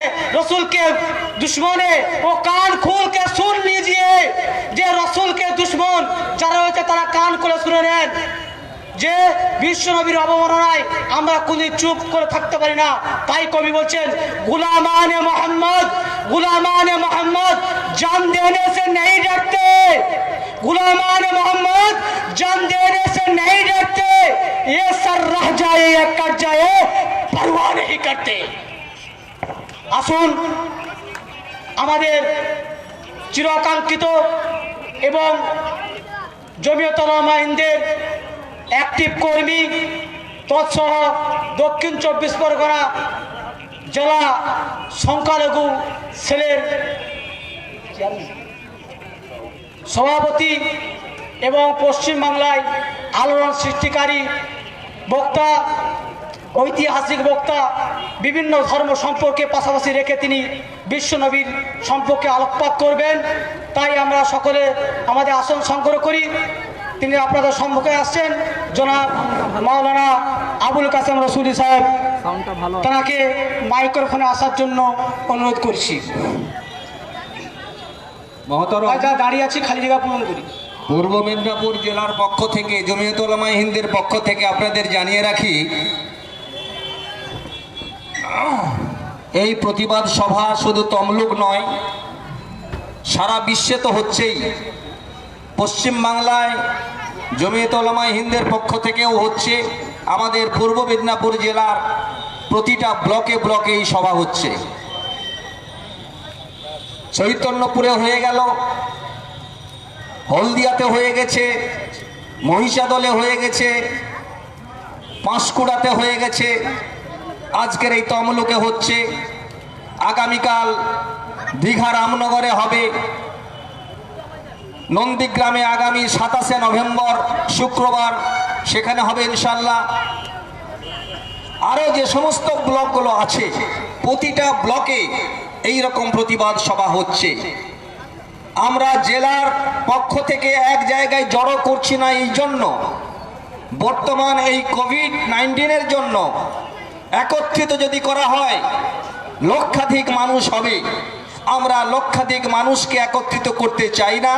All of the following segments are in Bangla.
रसूल के दुश्मन है वो कान खोल के सुन लीजिए जे रसूल के दुश्मन যারা হয়েছে তারা কান খুলে শুনে নেন যে বিশ্ব নবীর অবমাননায় আমরা কোনদিন চুপ করে থাকতে পারি না। তাই কবি বলছেন গুলামানে মোহাম্মদ জান দেने से नहीं डरते, गुलामाने मोहम्मद जान देने से नहीं डरते, ये सर रह जाए या कट जाए परवाह नहीं करते। আসুন আমাদের চিরাকাঙ্ক্ষিত এবং জমিয়ত উলামা হিন্দের অ্যাক্টিভ কর্মী তৎসহ দক্ষিণ 24 পরগনা জেলা সংখ্যালঘু সেলের সভাপতি এবং পশ্চিমবাংলায় আলোড়ন সৃষ্টিকারী বক্তা, ঐতিহাসিক বক্তা, বিভিন্ন ধর্ম সম্পর্কে পাশাপাশি রেখে তিনি বিশ্বনবীর সম্পর্কে আলোকপাত করবেন। তাই আমরা সকলে আমাদের আসন সংগ্রহ করি। তিনি আপনাদের সম্মুখে আসছেন জনাব মাওলানা আবুল কাসেম রসুলি সাহেব, তাকে মাইক্রোফোনে আসার জন্য অনুরোধ করছি। মহতরম দাঁড়িয়ে আছি, খালি জায়গা পূরণ করি। পূর্ব মেদিনীপুর জেলার পক্ষ থেকে জমিয়ত উলামা হিন্দের পক্ষ থেকে আপনাদের জানিয়ে রাখি, এই প্রতিবাদ সভা শুধু তমলুক নয়, সারা বিশ্বে তো হচ্ছেই। পশ্চিমবাংলায় জমিয়ত উলামা হিন্দের পক্ষ থেকেও হচ্ছে। আমাদের পূর্ব মেদিনীপুর জেলার প্রতিটা ব্লকে ব্লকে এই সভা হচ্ছে। চৈতন্যপুরে হয়ে গেল, হলদিয়াতে হয়ে গেছে, মহিষাদলে হয়ে গেছে, পাঁশকুড়াতে হয়ে গেছে, আজকের এই তমলুকে হচ্ছে। আগামীকাল দীঘা রামনগরে হবে, নন্দীগ্রামে আগামী 27শে নভেম্বর শুক্রবার সেখানে হবে ইনশাল্লাহ। আরও যে সমস্ত ব্লকগুলো আছে প্রতিটা ব্লকে এই রকম প্রতিবাদ সভা হচ্ছে। আমরা জেলার পক্ষ থেকে এক জায়গায় জড়ো করছি না, এই জন্য বর্তমান এই কোভিড-19-এর জন্য একত্রিত যদি করা হয় লক্ষাধিক মানুষ হবে। আমরা লক্ষাধিক মানুষকে একত্রিত করতে চাই না।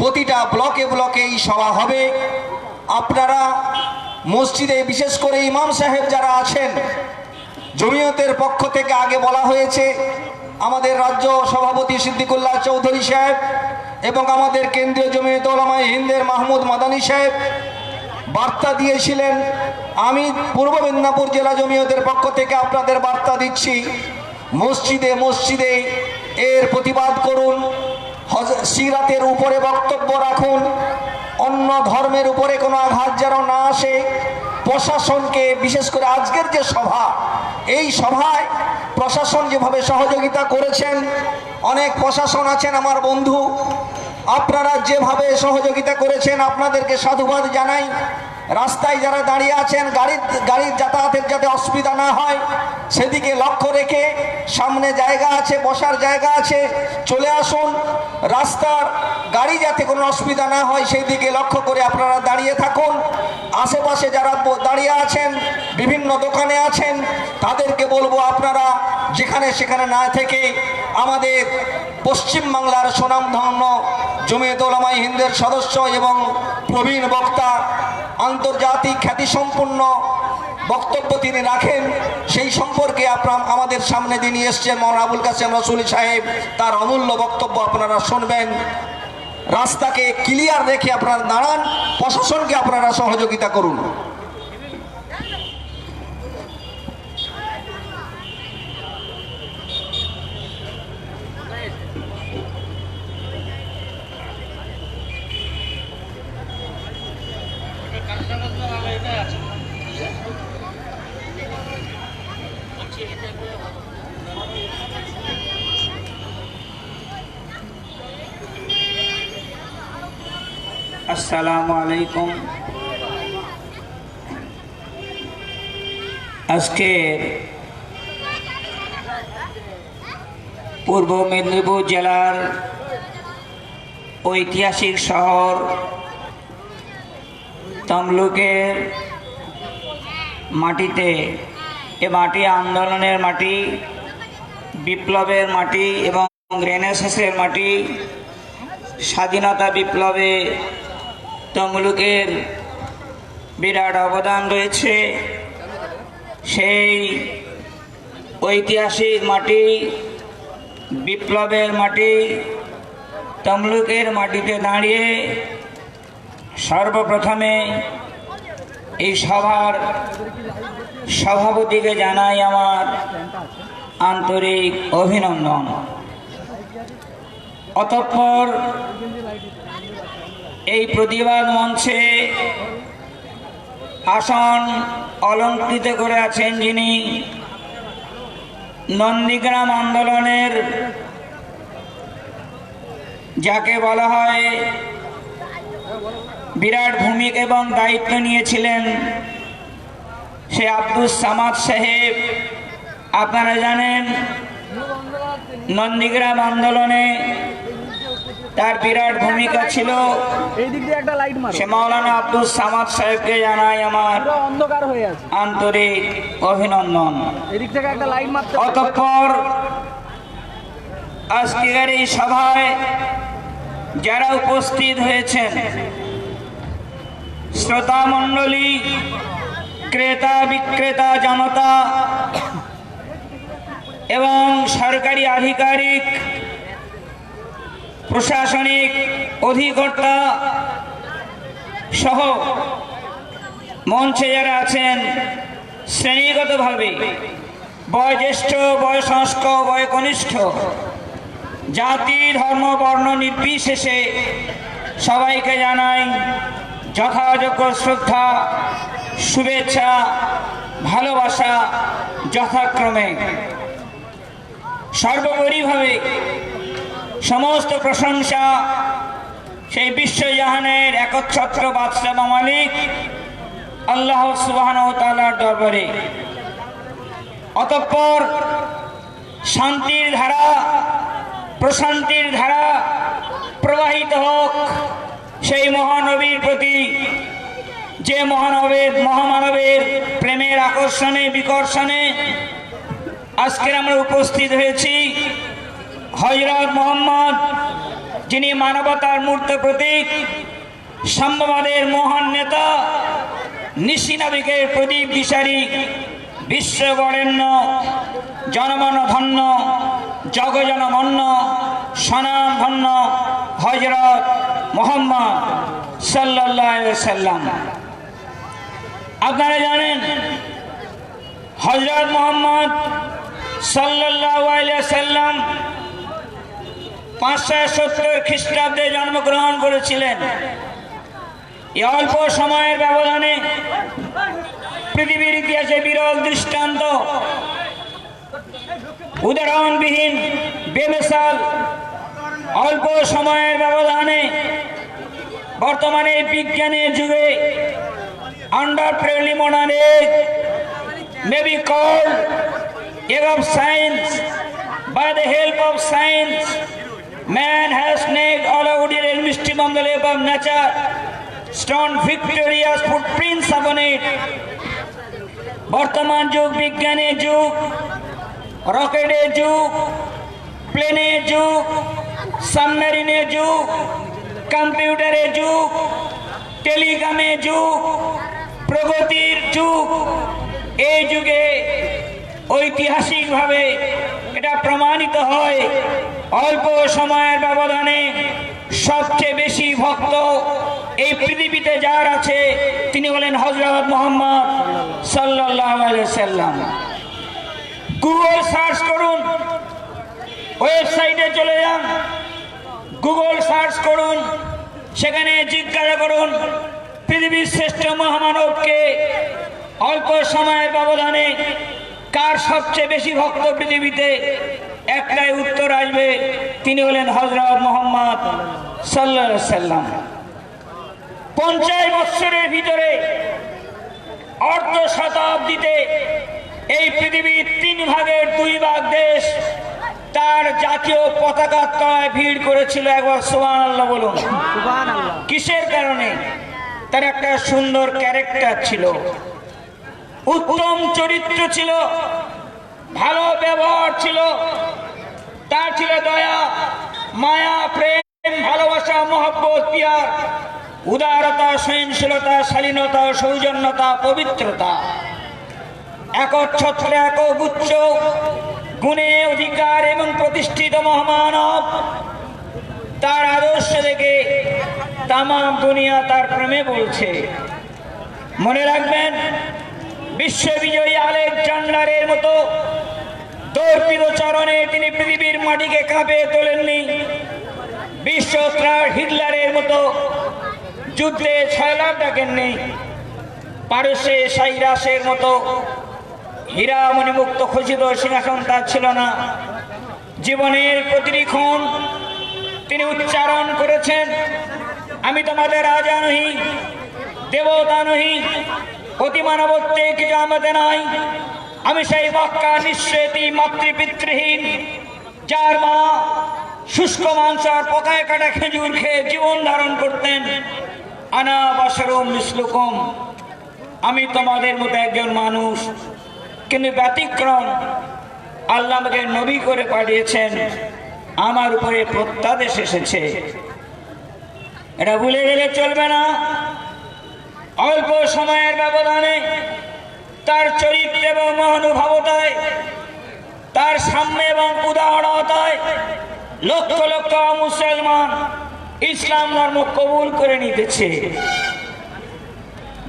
প্রতিটা ব্লকে ব্লকে এই সভা হবে। আপনারা মসজিদে, বিশেষ করে ইমাম সাহেব যারা আছেন, জমিয়তের পক্ষ থেকে আগে বলা হয়েছে, আমাদের রাজ্য সভাপতি সিদ্দিকুল্লাহ চৌধুরী সাহেব এবং আমাদের কেন্দ্রীয় জমিয়ত উলামা হিন্দের মাহমুদ মাদানী সাহেব বার্তা দিয়েছিলেন। আমি পূর্ব মেদিনীপুর জেলা জমিয়তের পক্ষ থেকে আপনাদের বার্তা দিচ্ছি, মসজিদে মসজিদে এর প্রতিবাদ করুন, সিরাতের উপরে বক্তব্য রাখুন, অন্য ধর্মের উপরে কোনো আঘাত যেন না আসে। প্রশাসনকে, বিশেষ করে আজকের যে সভা, এই সভায় প্রশাসন যেভাবে সহযোগিতা করেছেন, অনেক প্রশাসন আছেন আমার বন্ধু, আপনারা যেভাবে সহযোগিতা করেছেন আপনাদেরকে সাধুবাদ জানাই। রাস্তায় যারা দাঁড়িয়ে আছেন, গাড়ির যাতায়াতের যাতে অসুবিধা না হয় সেদিকে লক্ষ্য রেখে, সামনে জায়গা আছে, বসার জায়গা আছে, চলে আসুন। রাস্তার গাড়ি যাতে কোনো অসুবিধা না হয় সেই দিকে লক্ষ্য করে আপনারা দাঁড়িয়ে থাকুন। আশেপাশে যারা দাঁড়িয়ে আছেন, বিভিন্ন দোকানে আছেন, তাদেরকে বলবো আপনারা যেখানে সেখানে না থেকে আমাদের পশ্চিমবাংলার সুনামধন্য জমিয়ত উলামা হিন্দের সদস্য এবং প্রবীণ বক্তা, আন্তর্জাতিক খ্যাতিসম্পন্ন বক্তব্য তিনি রাখেন, সেই সম্পর্কে আপনারা আমাদের সামনে যিনি এসছেন মাওলানা আবুল কাসেম রসুলি সাহেব, তার অমূল্য বক্তব্য আপনারা শুনবেন। রাস্তাকে ক্লিয়ার রেখে আপনারা দাঁড়ান, প্রশাসনকে আপনারা সহযোগিতা করুন। আসসালামু আলাইকুম। আজকে পূর্ব মেদিনীপুর জেলার ঐতিহাসিক শহর তমলুকের মাটিতে, এ মাটি আন্দোলনের মাটি, বিপ্লবের মাটি এবং রেনেসাঁসের মাটি, স্বাধীনতা বিপ্লবে তমলুকের বিরাট অবদান রয়েছে। সেই ঐতিহাসিক মাটি, বিপ্লবের মাটি, তমলুকের মাটিতে দাঁড়িয়ে সর্বপ্রথমে এই সভার সভাপতিকে জানাই আমার আন্তরিক অভিনন্দন। অতঃপর এই প্রতিবাদ মঞ্চে আসন অলঙ্কৃত করে আছেন যিনি নন্দীগ্রাম আন্দোলনের, যাকে বলা হয় বিরাট ভূমিকা এবং দায়িত্ব নিয়েছিলেন, সে আব্দুস সামাদ সাহেব। আপনারা জানেন নন্দীগ্রাম আন্দোলনে তার বিরাট ভূমিকা ছিল। সে মাওলানা আব্দুস সামাদ সাহেবকে জানাই আমার আন্তরিক অভিনন্দন। অতঃপর আজকের এই সভায় যারা উপস্থিত হয়েছেন, শ্রোতা মণ্ডলী, ক্রেতা বিক্রেতা জনতা এবং সরকারি আধিকারিক, প্রশাসনিক অধিকর্তা সহ মঞ্চে যারা আছেন, শ্রেণীগতভাবে বয়োজ্যেষ্ঠ, বয়সংস্ক, বয়কনিষ্ঠ, জাতি ধর্ম বর্ণ নির্বিশেষে সবাইকে জানাই যথাযোগ্য শ্রদ্ধা, শুভেচ্ছা, ভালোবাসা যথাক্রমে। সর্বোপরিভাবে সমস্ত প্রশংসা সেই বিশ্বজাহানের একচ্ছত্র বাদশাহ মালিক আল্লাহ সুবহানাহু ওয়া তাআলার দরবারে। অতঃপর শান্তির ধারা, প্রশান্তির ধারা প্রবাহিত হোক সেই মহানবীর প্রতি, যে মহামানবের প্রেমের আকর্ষণে বিকর্ষণে আজকের আমরা উপস্থিত হয়েছি। হযরত মুহাম্মদ, যিনি মানবতার মূর্ত প্রতীক, সাম্যবাদের মহান নেতা, নিশিনাবিকের প্রদীপ দিশারি, বিশ্ববরেণ্য, জনমন ধন্য, জগজনমন্য, স্বনাম ধন্য হযরত মুহাম্মদ সাল্লাল্লাহু আলাইহি ওয়াসাল্লাম। আপনারা জানেন হযরত মুহাম্মদ সাল্লাল্লাহু আলাইহি ওয়াসাল্লাম 570 খ্রিস্টাব্দে জন্মগ্রহণ করেছিলেন। এই অল্প সময়ের ব্যবধানে পৃথিবীর ইতিহাসে বিরল দৃষ্টান্ত, উদাহরণবিহীন, বেমিসাল অল্প সময়ের ব্যবধানে বর্তমানে বিজ্ঞানের যুগে under preliminary may be called era of science. By the help of science, man has snagged all out the mystic on the lap of nature, stone victorious footprints upon it. বর্তমান যুগ বিজ্ঞানের যুগ, রকেটের যুগ, প্লেনের যুগ, সাবমেরিনের যুগ, কম্পিউটারের যুগ, টেলিগ্রামের যুগ, প্রগতির যুগ। এই যুগে ঐতিহাসিকভাবে এটা প্রমাণিত হয়, অল্প সময়ের ব্যবধানে সবচেয়ে বেশি ভক্ত এই পৃথিবীতে যার আছে তিনি হলেন হযরত মুহাম্মদ সাল্লাল্লাহু আলাইহি ওয়াসাল্লাম। গুগল সার্চ করুন, ওয়েবসাইটে চলে যান, গুগল সার্চ করুন, সেখানে জিজ্ঞাসা করুন পৃথিবীর শ্রেষ্ঠ মহামানবকে। অল্প সময়ের ব্যবধানে কার সবচেয়ে বেশি ভক্ত পৃথিবীতে, একটাই উত্তর আসবে, তিনি হলেন হযরত মুহাম্মদ সাল্লাল্লাহু আলাইহি ওয়াসাল্লাম। 50 বছরের ভিতরে অর্ধ শতাব্দীতে এই পৃথিবীর 3 ভাগের 2 ভাগ দেশ তার জাতীয় পতাকার তলায় ভিড় করেছিল। একবার সুবহানাল্লাহ বলুন। কিসের কারণে? তার একটা সুন্দর ক্যারেক্টার ছিল, উত্তম চরিত্র ছিল, ভালো ব্যবহার ছিল, মহব্বত, পিয়ার, উদারতা, সহনশীলতা, শালীনতা, সৌজন্যতা, পবিত্রতা, একচ্ছত্রে একগুচ্ছ গুণে অধিকার এবং প্রতিষ্ঠিত মহামানব। তার আদর্শ দেখে তাম দুনিয়া তার প্রেমে বলছে। মনে রাখবেন, বিশ্ববিজয়ী আলেকজান্ডারের মতো দর্পিত চরণে তিনি পৃথিবীর মাটিকে কাঁপিয়ে তোলেননি। বিশ্বত্রাস হিটলারের মতো যুদ্ধে ছয়লাভ ডাকেননি। পারস্যে সাইরাসের মতো হীরা মণিমুক্ত খচিত সিংহাসন তার ছিল না। জীবনের প্রতিটি ক্ষণ তিনি উচ্চারণ করেছেন, আমি তোমাদের রাজা নহি, দেবতা নহি, অতিমানবত্বে কিছু আমাদের নাই। আমি সেই মক্কা নিঃশ্বেতী মাতৃপিতৃহীন, যার মা শুষ্ক মাংস আর পোকায় কাটা খেজুর খেয়ে জীবন ধারণ করতেন। আনা বাশারুম মিসলুকুম, আমি তোমাদের মতো একজন মানুষ, কিন্তু ব্যতিক্রম। আল্লাহ আমাকে নবী করে পাঠিয়েছেন, আমার উপরে প্রত্যাদেশ এসেছে। এটা ভুলে গেলে চলবে না। অল্প সময়ের ব্যবধানে তার চরিত্র এবং মহানুভবতায়, তার সাম্য এবং উদারতায় লক্ষ লক্ষ মুসলমান ইসলাম ধর্ম কবুল করে নিতেছে।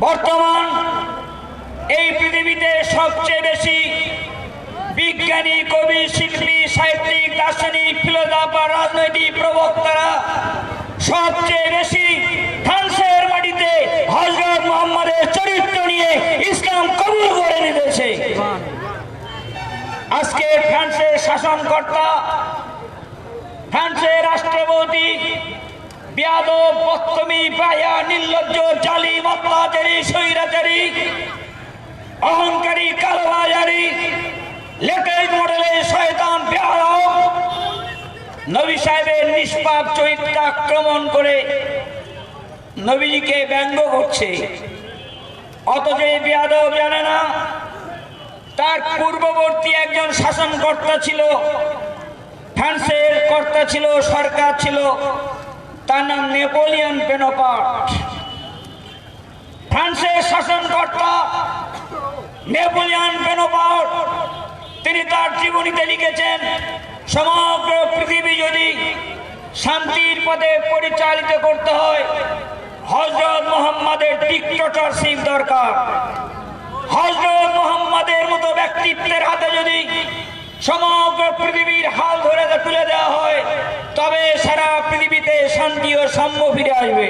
বর্তমান এই পৃথিবীতে সবচেয়ে বেশি বিজ্ঞানী, কবি, শিল্পী, সাহিত্যিক, দার্শনিক, ফিলোসফার, রাজনৈতিক প্রবক্তারা সবচেয়ে বেশি ফ্রান্সের মাটিতে হযরত মুহাম্মদের চরিত্র নিয়ে ইসলাম কবুল করে নিতেছে। আজকে ফ্রান্সের শাসনকর্তা, ফ্রান্সের রাষ্ট্রপতি বেয়াদব, বদতমি, বেহায়া, নির্লজ্জ, জালিম, অত্যাচারী, স্বৈরাচারী, অহংকারী, কালোবাজারি, লেটেস্ট মডেলের শয়তান বেয়াদব নবী সাহেবের নিষ্পাপ চরিত্র আক্রমণ করে নবীকে ব্যঙ্গ করছে। অথচ এই বেয়াদব জানে না তার পূর্ববর্তী একজন শাসনকর্তা ছিল, ফ্রান্সের কর্তা ছিল, সরকার ছিল, তার নাম নেপোলিয়ন বোনাপার্ট। ফ্রান্সের শাসনকর্তা নেপোলিয়ন বোনাপার্ট তিনি তার জীবনীতে লিখেছেন, সমগ্র পৃথিবী যদি শান্তির পথে পরিচালিত করতে হয়, হযরত মুহাম্মদের ডিক্টেটরশিপ দরকার। হযরত মুহাম্মদের মতো ব্যক্তিত্বের হাতে যদি সমগ্র পৃথিবীর হাল ধরে তুলে দেওয়া হয়, তবে সারা পৃথিবীতে শান্তি ও সাম্য ফিরে আসবে।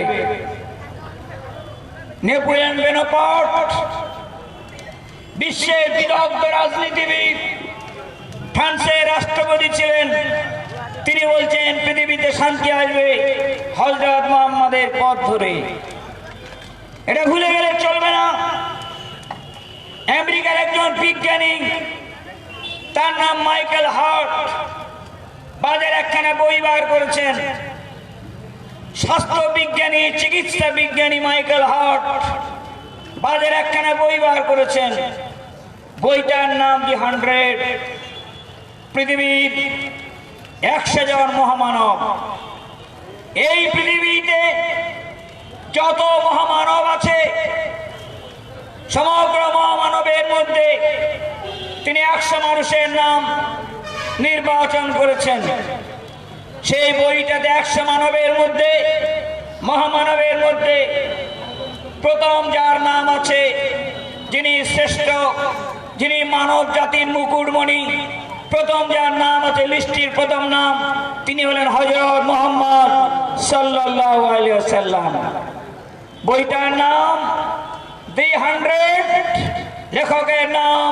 নেপোলিয়ন বোনাপার্ট বিশ্বের বিদগ্ধ রাজনীতিবিদ, ফ্রান্সের রাষ্ট্রপতি ছিলেন। তিনি বলছেন পৃথিবীতে শান্তি আসবে হযরত মুহাম্মদের পথ ধরে। এটা ভুলে গেলে চলবে না। আমেরিকার একজন বিজ্ঞানী, তার নাম মাইকেল হার্ট, বাজারে একখানা বই বার করেছেন। স্বাস্থ্য বিজ্ঞানী, চিকিৎসা বিজ্ঞানী মাইকেল হার্ট বাজারে একখানা বই বার করেছেন। বইটার নাম দি 100, পৃথিবীর 100 জন মহামানব। এই পৃথিবীতে যত মহামানব আছে, সমগ্র মহামানবের মধ্যে তিনি 100 মানুষের নাম নির্বাচন করেছেন। সেই বইটাতে 100 মানবের মধ্যে, মহামানবের মধ্যে প্রথম যার নাম আছে, যিনি শ্রেষ্ঠ, যিনি মানব জাতির মুকুটমণি, প্রথম যার নাম আছে, লিস্টির প্রথম নাম, তিনি হলেন হযরত মুহাম্মদ সাল্লাল্লাহু আলাইহি ওয়াসাল্লাম। বইটার নাম দি 100, লেখকের নাম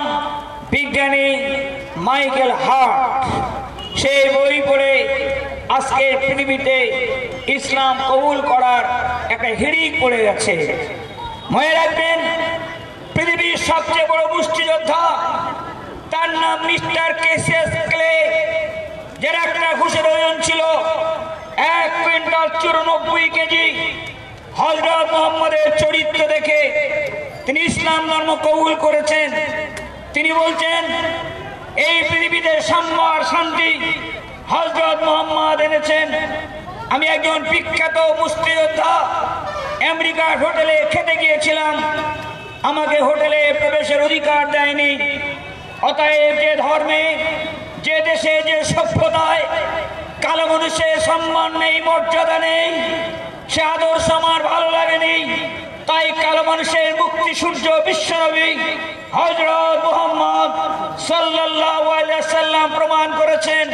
বিজ্ঞানী মাইকেল হার্ট। সেই বই পড়ে আজকে পৃথিবীতে ইসলাম কবুল করার একটা হিড়িক পড়ে গেছে। মনে রাখবেন, পৃথিবীর সবচেয়ে বড় মুষ্টিযোদ্ধা, তার নাম মিস্টার কেসিয়াস ক্লে, যার একটা ঘুষের ওজন ছিল 1 কুইন্টাল 94 কেজি। হযরত মুহাম্মদের চরিত্র দেখে তিনি ইসলাম ধর্ম কবুল করেছেন। তিনি বলছেন এই পৃথিবীতে সাম্য আর শান্তি হযরত মুহাম্মদ এনেছেন। আমি একজন বিখ্যাত মুক্তিযোদ্ধা আমেরিকার হোটেলে খেতে গিয়েছিলাম, আমাকে হোটেলে প্রবেশের অধিকার দেয়নি। অতএব যে ধর্মে, যে দেশে, যে সভ্যতায় কালো মানুষের সম্মান নেই, মর্যাদা নেই, সে আদর্শ আমার ভালো লাগেনি। তাই কালো মানুষের মুক্তি সূর্য বিশ্বনবী হযরত মুহাম্মদ সাল্লাল্লাহু আলাইহি ওয়াসাল্লাম প্রমাণ করেছেন,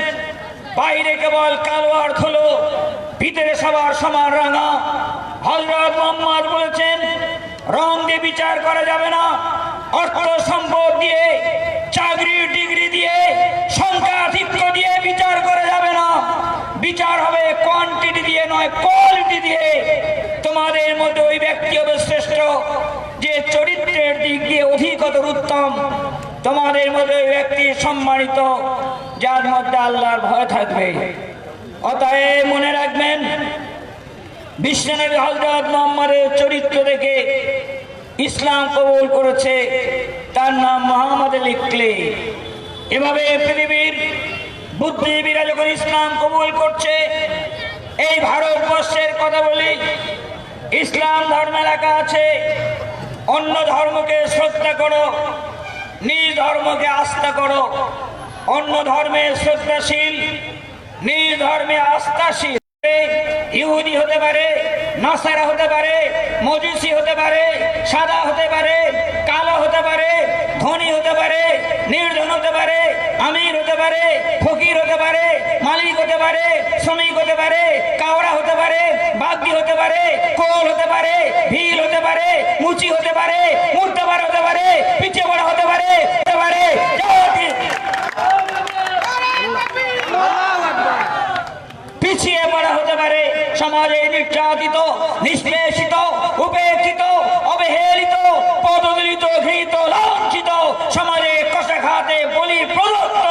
বাইরে কেবল কালো আর ধুলো, ভিতরে সবার সমান রাঙা। হযরত মুহাম্মদ বলেছেন, রং দিয়ে বিচার করা যাবে না, অর্থ সম্পদ দিয়ে, চাকরি ডিগ্রি দিয়ে, সংখ্যাধিক্য দিয়ে বিচার করা যাবে না। বিচার হবে কোয়ান্টিটি দিয়ে নয়, কোয়ালিটি দিয়ে। তোমাদের মধ্যে ওই ব্যক্তি হবে শ্রেষ্ঠ যে চরিত্রের দিক দিয়ে অধিকতর উত্তম। তোমাদের মধ্যে ওই ব্যক্তি সম্মানিত যার মধ্যে আল্লাহর ভয় থাকবে। অতএব মনে রাখবেন, বিশ্বনবী হযরত মুহাম্মদের চরিত্র দেখে ইসলাম কবুল করেছে, তার নাম মুহাম্মদ লিখলে। এভাবে পৃথিবীর বুদ্ধিজীবীরা যখন ইসলাম কবুল করছে, এই ভারতবর্ষের কথা বলি, ইসলাম ধর্মে লেখা আছে, অন্য ধর্মকে শ্রদ্ধা করো, নিজ ধর্মকে আস্থা করো। অন্য ধর্মে শ্রদ্ধাশীল, নিজ ধর্মে আস্থাশীল। ইহুদি হতে পারে, নাসারা হতে পারে, মজুসি হতে পারে, সাদা হতে পারে, কালো হতে পারে, ধনী হতে পারে, নির্ধন হতে পারে, আমির হতে পারে, ফকির হতে পারে, মালিক হতে পারে, শ্রমিক হতে পারে, কাওড়া হতে পারে, বাগদি হতে পারে, কোল হতে পারে, ভিল হতে পারে, মুচি হতে পারে, মুর্দাবার হতে পারে, পিছিয়ে পড়া হতে পারে, পিছিয়ে পড়া হতে পারে, সমাজে নির্যাতিত, নিষ্পেষিত, উপেক্ষিত, অবহেলিত, পদদলিত, ঘৃণিত, লাঞ্ছিত, সমাজে কষাঘাতে বলি প্রদত্ত,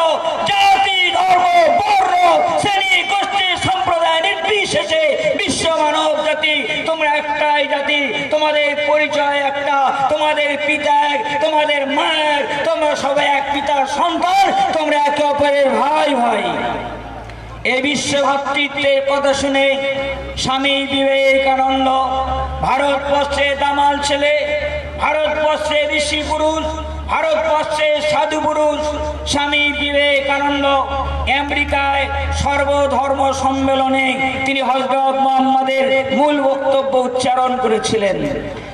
জাতি, ধর্ম, বর্ণ, শ্রেণী, গোষ্ঠী, সম্প্রদায় নির্বিশেষে বিশ্ব মানব জাতি তোমরা একটাই জাতি। তোমাদের পরিচয় একটা, তোমাদের পিতা এক, তোমাদের মা এক, তোমরা সবাই এক পিতার সন্তান, তোমরা একে অপরের ভাই ভাই। এই বিশ্ব ভ্রাতৃত্বের কথা শুনে স্বামী বিবেকানন্দ, ভারতবর্ষে দামাল ছেলে, ভারতবর্ষে ঋষি পুরুষ, ভারতবর্ষে সাধু পুরুষ, স্বামী বিবেকানন্দ আমেরিকায় সর্বধর্ম সম্মেলনে তিনি হযরত মুহাম্মদের মূল বক্তব্য উচ্চারণ করেছিলেন।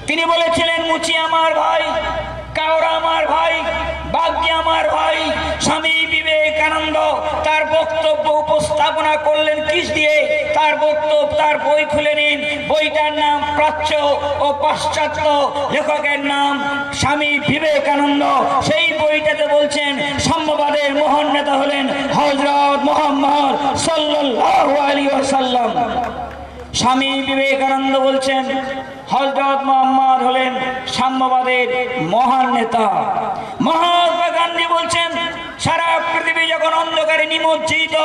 তিনি বলেছিলেন, মুচি আমার ভাই, কাওড়া আমার ভাই, বাগদি আমার ভাই। স্বামী বিবেকানন্দ তার বক্তব্য উপস্থাপনা করলেন কিস দিয়ে? তার বক্তব্য, তার বই খুলে নিন, বইটার নাম প্রাচ্য ও পাশ্চাত্য, লেখকের নাম স্বামী বিবেকানন্দ। সেই বইটাতে বলছেন সাম্যবাদের মহান নেতা হলেন হযরত মুহাম্মদ সাল্লাল্লাহু আলাইহি ওয়াসাল্লাম। স্বামী বিবেকানন্দ বলছেন হযরত মুহাম্মদ হলেন সাম্যবাদের মহান নেতা। মহাত্মা গান্ধী বলছেন সারা পৃথিবী যখন অন্ধকারে নিমজ্জিত,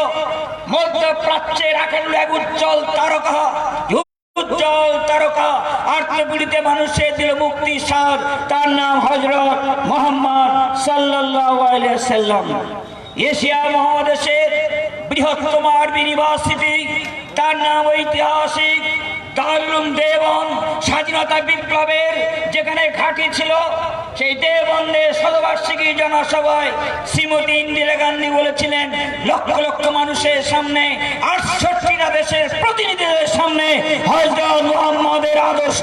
মধ্যপ্রাচ্যের আকালে এক উজ্জ্বল তারকা, উজ্জ্বল তারকা আত্মপীড়িত মানুষের দিল মুক্তি স্বাদ, তার নাম হযরত মুহাম্মদ সাল্লাল্লাহু আলাইহি ওয়াসাল্লাম। এশিয়া মহাদেশের বৃহত্তম আরবি ইউনিভার্সিটি, তার নাম ঐতিহাসিক দারুল দেওবন্দ। স্বাধীনতা বিপ্লবের যেখানে ঘাঁটি ছিল, সেই দেওবন্দের শতবার্ষিকী জনসভায় শ্রীমতী ইন্দিরা গান্ধী বলেছিলেন, লক্ষ লক্ষ মানুষের সামনে, 68টা দেশের প্রতিনিধিদের সামনে হযরত মুহাম্মদের আদর্শ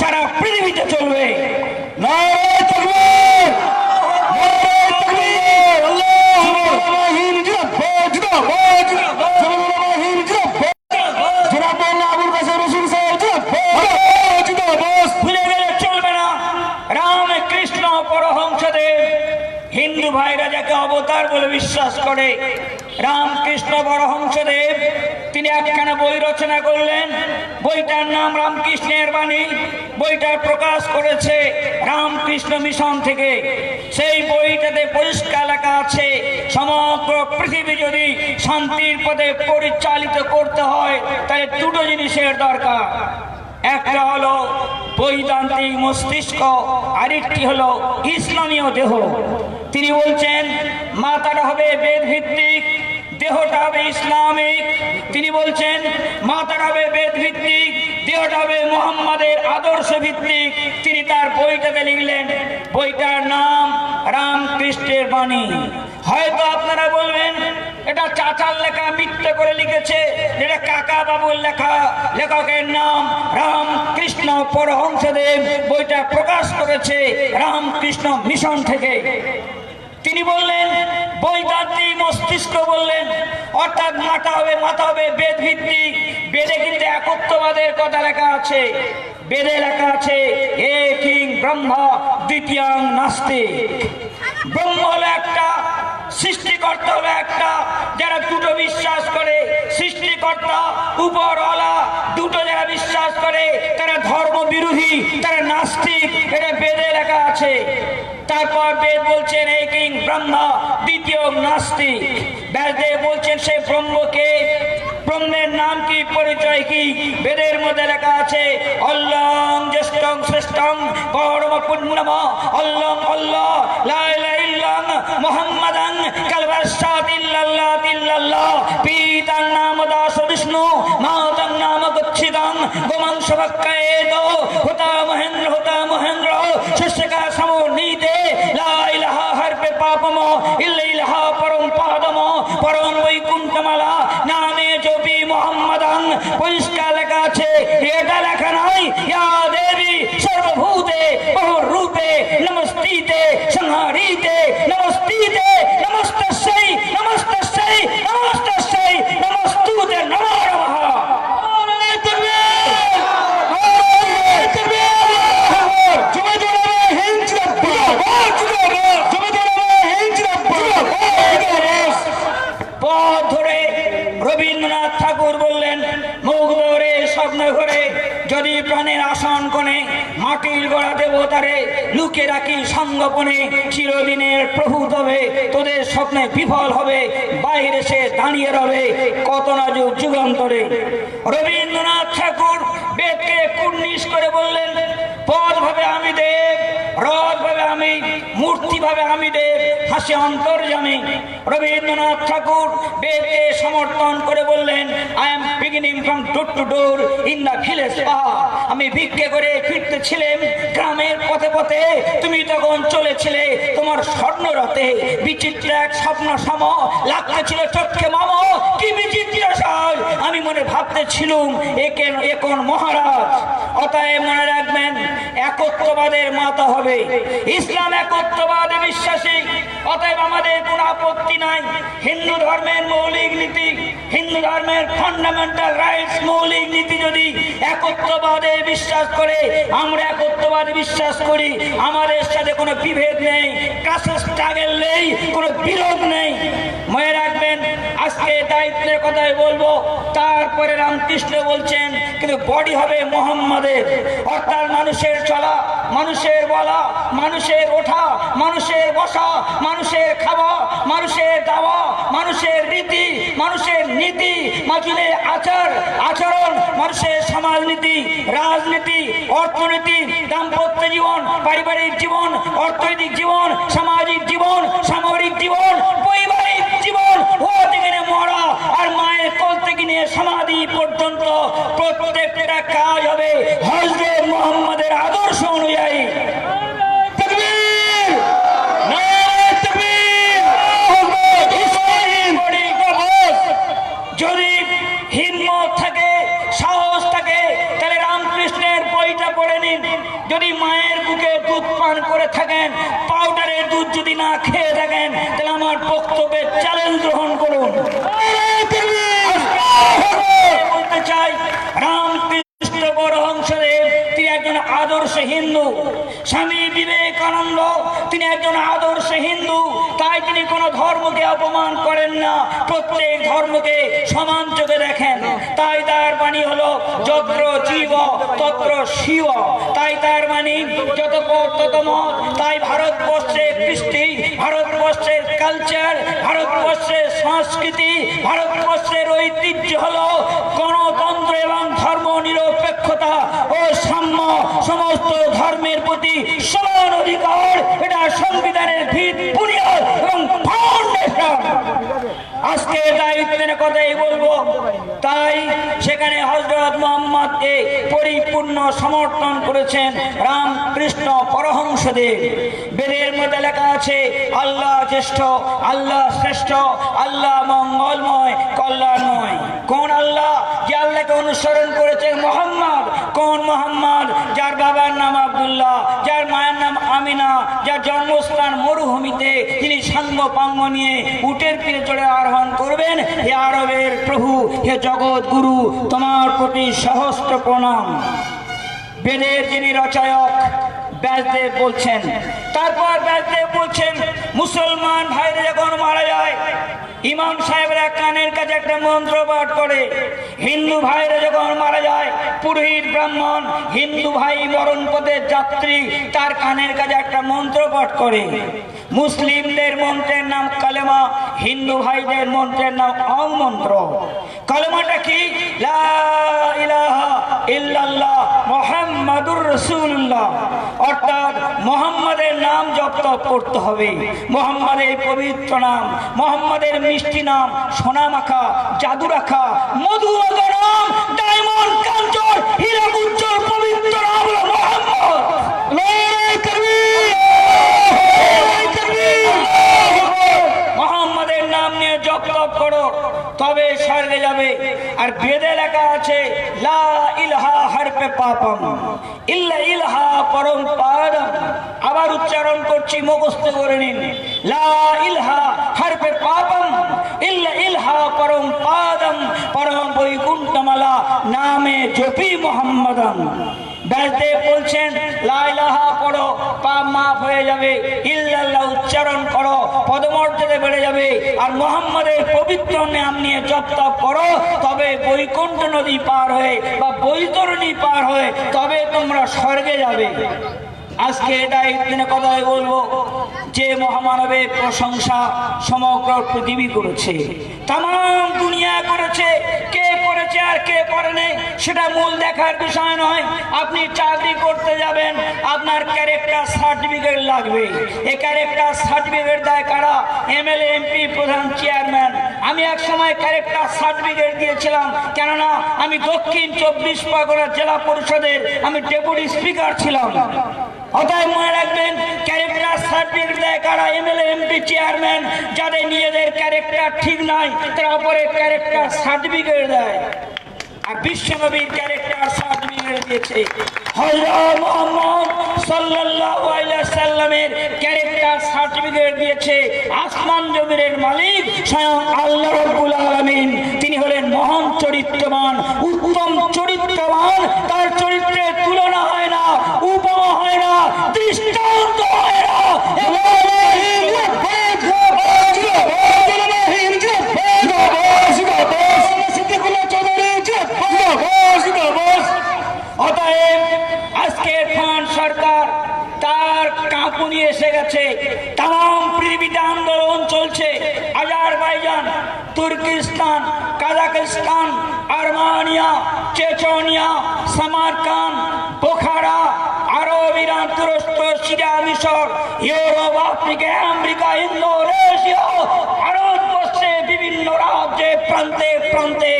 সারা পৃথিবীতে চলবে। নারে তাকবীর, নারে তাকবীর, আল্লাহু আকবার, জিন্দাবাদ, জিন্দাবাদ, হিন্দু ভাইরা যাকে অবতার বলে বিশ্বাস করে, রামকৃষ্ণ পরমহংসদেব তিনি একখানা বই রচনা করলেন, বইটার নাম রামকৃষ্ণের বাণী। বইটা প্রকাশ করেছে রামকৃষ্ণ মিশন থেকে। সেই বইটাতে পরিষ্কার লেখা আছে, সমগ্র পৃথিবী যদি শান্তির পথে পরিচালিত করতে হয় তাহলে দুটো জিনিসের দরকার। একটা হলো বৈদান্তিক মস্তিষ্ক, আরেকটি হলো ইসলামীয় দেহ। তিনি বলছেন মাথাটা হবে বেদ ভিত্তিক, দেহটা হবে ইসলামিক। তিনি বলছেন মাথাটা হবে বেদ ভিত্তিক, দেহটা হবে মোহাম্মদের আদর্শ ভিত্তিক। তিনি তার বইটাতে লিখলেন, বইটার নাম রামকৃষ্ণের বাণী। হয়তো আপনারা বলবেন এটা চাচার লেখা, মিথ্যে করে লিখেছে, এটা কাকা বাবুর লেখা। লেখকের নাম রামকৃষ্ণ পরমহংসদেব, বইটা প্রকাশ করেছে রামকৃষ্ণ মিশন থেকে। তিনি বললেন বৈদান্তিক মস্তিষ্ক বললেন, অর্থাৎ মাথা হবে বেদ ভিত্তিক। বেদে কিন্তু একত্ববাদের কথা লেখা আছে। বেদে লেখা আছে একিং ব্রহ্ম দ্বিতীয়াং নাস্তি। ব্রহ্ম হলো একটা, সৃষ্টিকর্তা হলো একটা। যারা দুটো বিশ্বাস করে, সৃষ্টিকর্তা উপরওয়ালা দুটো যারা বিশ্বাস করে, তারা ধর্ম বিরোধী, তারা নাস্তিক। এটা বেদে লেখা আছে। তারপর বেদ বলছেন একিং ব্রহ্ম দ্বিতীয় নাস্তিক। ব্যাসদেব বলছেন সেই ব্রহ্মকে, ব্রহ্মের নাম কি, পরিচয় কি? বেদের মধ্যে লেখা আছে অল্লং জ্যেষ্ঠং শ্রেষ্ঠং পরম পুণ্যম অল্লং অল্লাহ লা ইলাহা ইল্লাল্লাহ মুহাম্মাদান কালবাসাত ইল্লাল্লাহ ইল্লাল্লাহ পিতার নাম দাস বিষ্ণু মাতার নাম গচ্ছিদং গোমাংস ভক্ষয়েত হোতা মহেন্দ্র শস্যকা সমনীতে লা ইলাহা হরপে পাপম ইল্লাল্লাহ পরম পাদম পরম বৈকুণ্ঠমালা নামে জপি মোহাম্মদান। পরিষ্কার লেখা আছে, এটা লেখা নাই ইয়া দেবী সর্বভূতে বহুরূপে নমস্তিতে সংহারিতে নমস্তিতে নমস্তস্যৈ নমস্তস্যৈ নমস্তস্যৈ নমস্তুতে নমো নমঃ। পথ ধরে রবীন্দ্রনাথ ঠাকুর বললেন, মুখ ধরে স্বপ্ন ঘরে যদি প্রাণের আসন কোণে মাটির গড়া দেবতারে লুকে রাখি সঙ্গপনে, চিরদিনের প্রভু তবে তোদের স্বপ্নে বিফল হবে, বাইরে সে দাঁড়িয়ে রবে কত না যুগ যুগান্তরে। রবীন্দ্রনাথ ঠাকুর বেদকে কুর্নিশ করে বললেন, পদ ভাবে আমি দেব, রথ ভাবে আমি, মূর্তি ভাবে আমি দেব, হাসি অন্তর্যামী। রবীন্দ্রনাথ ঠাকুর বেদকে সমর্থন করে বললেন, I am beginning from door to door in the village পাহাড়। আমি ভিক্ষে করে ফিরতেছিলাম গ্রামের পথে পথে, তুমি তখন চলেছিলে তোমার স্বর্ণরথে। বিচিত্র এক স্বপ্ন সম লাগতেছিল চক্ষে মাম, কি বিচিত্র সাজ। আমি মনে ভাবতেছিলুম এখন মহারাজ। অতএব মনে রাখবেন, একত্ববাদের মাতা হবে ইসলাম, একত্ববাদে বিশ্বাসী। অতএব আমাদের কোনো আপত্তি নাই। হিন্দু ধর্মের মৌলিক নীতি, হিন্দু ধর্মের ফান্ডামেন্টাল রাইটস, মৌলিক নীতি যদি একত্ববাদে বিশ্বাস করে, আমরা একত্ববাদে বিশ্বাস করি। আমাদের সাথে কোনো বিভেদ নেই, কাছে স্ট্রাগল নেই, কোনো বিরোধ নেই। মনে রাখবেন, আজকে দায়িত্বের কথাই বলবো। তারপরে রামকৃষ্ণ বলছেন, কিন্তু বডি হবে মোহাম্মদের। অর্থাৎ মানুষের চলা, মানুষের বলা, মানুষের ওঠা, মানুষের বসা, মানুষের খাওয়া, মানুষের দাওয়া, মানুষের রীতি, মানুষের নীতি, মানুষের আচরণ, মানুষের সমাজনীতি, রাজনীতি, অর্থনীতি, দাম্পত্য জীবন, পারিবারিক জীবন, অর্থনৈতিক জীবন, সামাজিক জীবন, সামরিক জীবন, পারিবারিক জীবন, ও থেকে মরা আর মায়ের কোল থেকে নিয়ে সমাধি পর্যন্ত প্রত্যেকটা কাজ হবে হযরত মুহাম্মদের আদর্শ অনুযায়ী। যদি হিম্মত থাকে, সাহস থাকে, তাহলে রামকৃষ্ণের বইটা পড়ে নিন। যদি মায়ের বুকে দুধ পান করে থাকেন, পাউডারের দুধ যদি না খেয়ে থাকেন, তাহলে আমার বক্তব্যের চ্যালেঞ্জ গ্রহণ করুন। বলতে চাই, রামকৃষ্ণ পরমহংসদেব তিনি একজন আদর্শ হিন্দু। স্বামী বিবেকানন্দ তিনি একজন আদর্শ হিন্দু। তাই তিনি কোনো ধর্মকে অপমান করেন না, প্রত্যেক ধর্মকে সমান চোখে দেখেন। তাই তার বাণী হলো যত্র জীব তত্র শিব। তাই তার বাণী যত পথ তত মত। তাই ভারতবর্ষের কৃষ্টি, ভারতবর্ষের কালচার, ভারতবর্ষের সংস্কৃতি, ভারতবর্ষের ঐতিহ্য হলো গণতন্ত্র এবং ধর্ম নিরপেক্ষতা ও সাম্য, সমস্ত ধর্মের প্রতি সমান অধিকার। এটা সংবিধানের ভিত বুনিয়াদ। এবং ফাউন্ডেশন। আজকে দায়িত্বের কথাই বলবো, তাই সেখানে হযরত মুহাম্মদকে পরিপূর্ণ সমর্থন করেছেন রামকৃষ্ণ পরমহংসদেব। বেদের মধ্যে লেখা আছে আল্লাহ জ্যেষ্ঠ, আল্লাহ শ্রেষ্ঠ, আল্লাহ মঙ্গলময়, কল্যাণময়। কোন আল্লাহ? যে আল্লাহকে অনুসরণ করেছেন মোহাম্মদ। কোন মোহাম্মদ? যার বাবার নাম আব্দুল্লাহ, যার মায়ের নাম আমিনা, যার জন্মস্থান মরুভূমিতে, তিনি সাঙ্গ পাঙ্গ নিয়ে উটের পিঠে চড়ে আরোহণ করবেন। হে আরবের প্রভু, হে জগৎ গুরু, তোমার প্রতি সহস্র প্রণাম। বেদের যিনি রচয়ক ব্যাসদেব বলছেন। তারপর ব্যাসদেব বলছেন, মুসলমান ভাইরা যখন মারা যায়, ইমাম সাহেবরা কানের কাছে একটা মন্ত্র পাঠ করে। হিন্দু ভাইরা যখন মারা যায়, পুরোহিত ব্রাহ্মণ হিন্দু ভাই মরণ পথের যাত্রী, তার কানের কাছে একটা মন্ত্র পাঠ করে। মুসলিমদের মন্ত্রের নাম কালেমা, হিন্দু ভাইদের মন্ত্রের নাম অং মন্ত্র। কালেমাটা কি? লা ইলাহা ইল্লাল্লাহ মুহাম্মাদুর রাসূলুল্লাহ, অর্থাৎ মোহাম্মদের নাম জপ তপ করতে হবে। মোহাম্মদের পবিত্র নাম, মোহাম্মদের মিষ্টি নাম, সোনা মাখা, জাদু রাখা, মধু মাখা নাম, ডায়মন্ড কাঞ্চন হীরা উজ্জ্বল পবিত্র নাম হলো মোহাম্মদ। মোহাম্মদের নাম নিয়ে জপ তপ করো, তবে স্বর্গে যাবে। আর বেদে লেখা আছে লা ইলাহা হারফে পাপম ইল্লা ইলাহা পরম পাদম। আবার উচ্চারণ করছি, মুখস্থ করে নিন। লা ইলাহা হারফে পাপম ইল্লা ইলাহা পরম পাদম, পরম বৈকুণ্ঠমালা নামে জপি মুহাম্মাদান। ব্যাসদেব বলছেন লা ইলাহা পড়ো, পাপ মাফ হয়ে যাবে। ইল্লাল্লাহ উচ্চারণ করো, পদমর্যাদা বেড়ে যাবে। আর মুহাম্মাদের পবিত্র নাম নিয়ে জপ তপ করো, তবে বৈকুণ্ঠ নদী পার হয়ে বা বৈতরণী পার হয়ে তবে তোমরা স্বর্গে যাবে। আজকে এটা একদিনে কথাই বলবো, যে মহামানবের প্রশংসা সমগ্র পৃথিবী করেছে, তাম দুনিয়া করেছে। কে করেছে আর কে করেনি সেটা মূল দেখার বিষয় নয়। আপনি চাকরি করতে যাবেন, আপনার ক্যারেক্টার সার্টিফিকেট লাগবে। এই ক্যারেক্টার সার্টিফিকেট দেয় কারা? এমএলএ, এমপি, প্রধান, চেয়ারম্যান। আমি এক সময় ক্যারেক্টার সার্টিফিকেট দিয়েছিলাম, কেননা আমি দক্ষিণ 24 পরগনা জেলা পরিষদের আমি ডেপুটি স্পিকার ছিলাম। অতএব মনে রাখবেন, ক্যারেক্টার সার্টিফিকেট দেয় কারা? MLA, MP, chairman. যাদের নিজেদের ক্যারেক্টার ঠিক নাই, তারা অপরের ক্যারেক্টার সার্টিফিকেট দেয়। আর বিশ্বনবীর ক্যারেক্টার সার্টিফিকেট দিয়েছে হযরত মুহাম্মদ সাল্লাল্লাহু আলাইহি সাল্লামের ক্যারেক্টার সার্টিফিকেট দিয়েছে আসমান জমিনের মালিক স্বয়ং আল্লাহ রাব্বুল আলামিন। তিনি হলেন মহান চরিত্রবান, উত্তম চরিত্রবান। তার চরিত্রের তুলনা হয় না, উপমা হয় না, দৃষ্টান্ত হয় না। অতএব আজকে খান সরকার তার কাঁপুনি এসে গেছে। তাম পৃথিবীতে আন্দোলন চলছে। Azerbaijan, Turkistan, Kazakhstan, Armenia, Chechnya, Samarkand, Bukhara, Arab, Iran, তুরস্ক, সিরিয়া, মিশর, ইউরোপ, আফ্রিকা, আমেরিকা, ইন্দোনেশিয়া, ভারতবর্ষে বিভিন্ন রাজ্যে প্রান্তে প্রান্তে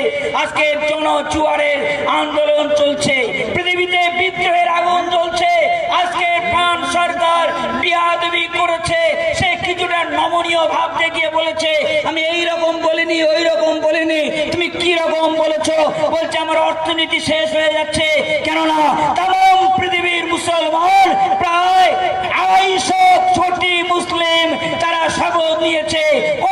আজকে জনজুয়ারের আন্দোলন চলছে। পৃথিবীতে বিদ্রোহের আগুন জ্বলছে। আজকে ফ্রান্স সরকার বিয়াদবি করেছে। সে কিছুটা নমনীয় ভাব দেখিয়ে বলেছে, আমি এই রকম বলিনি, ওই রকম বলিনি। তুমি কি রকম বলেছো? বলছে আমার অর্থনীতি শেষ হয়ে যাচ্ছে। কেননা তাম পৃথিবীর মুসলমান প্রায় 250 মুসলিম তারা শপথ নিয়েছে,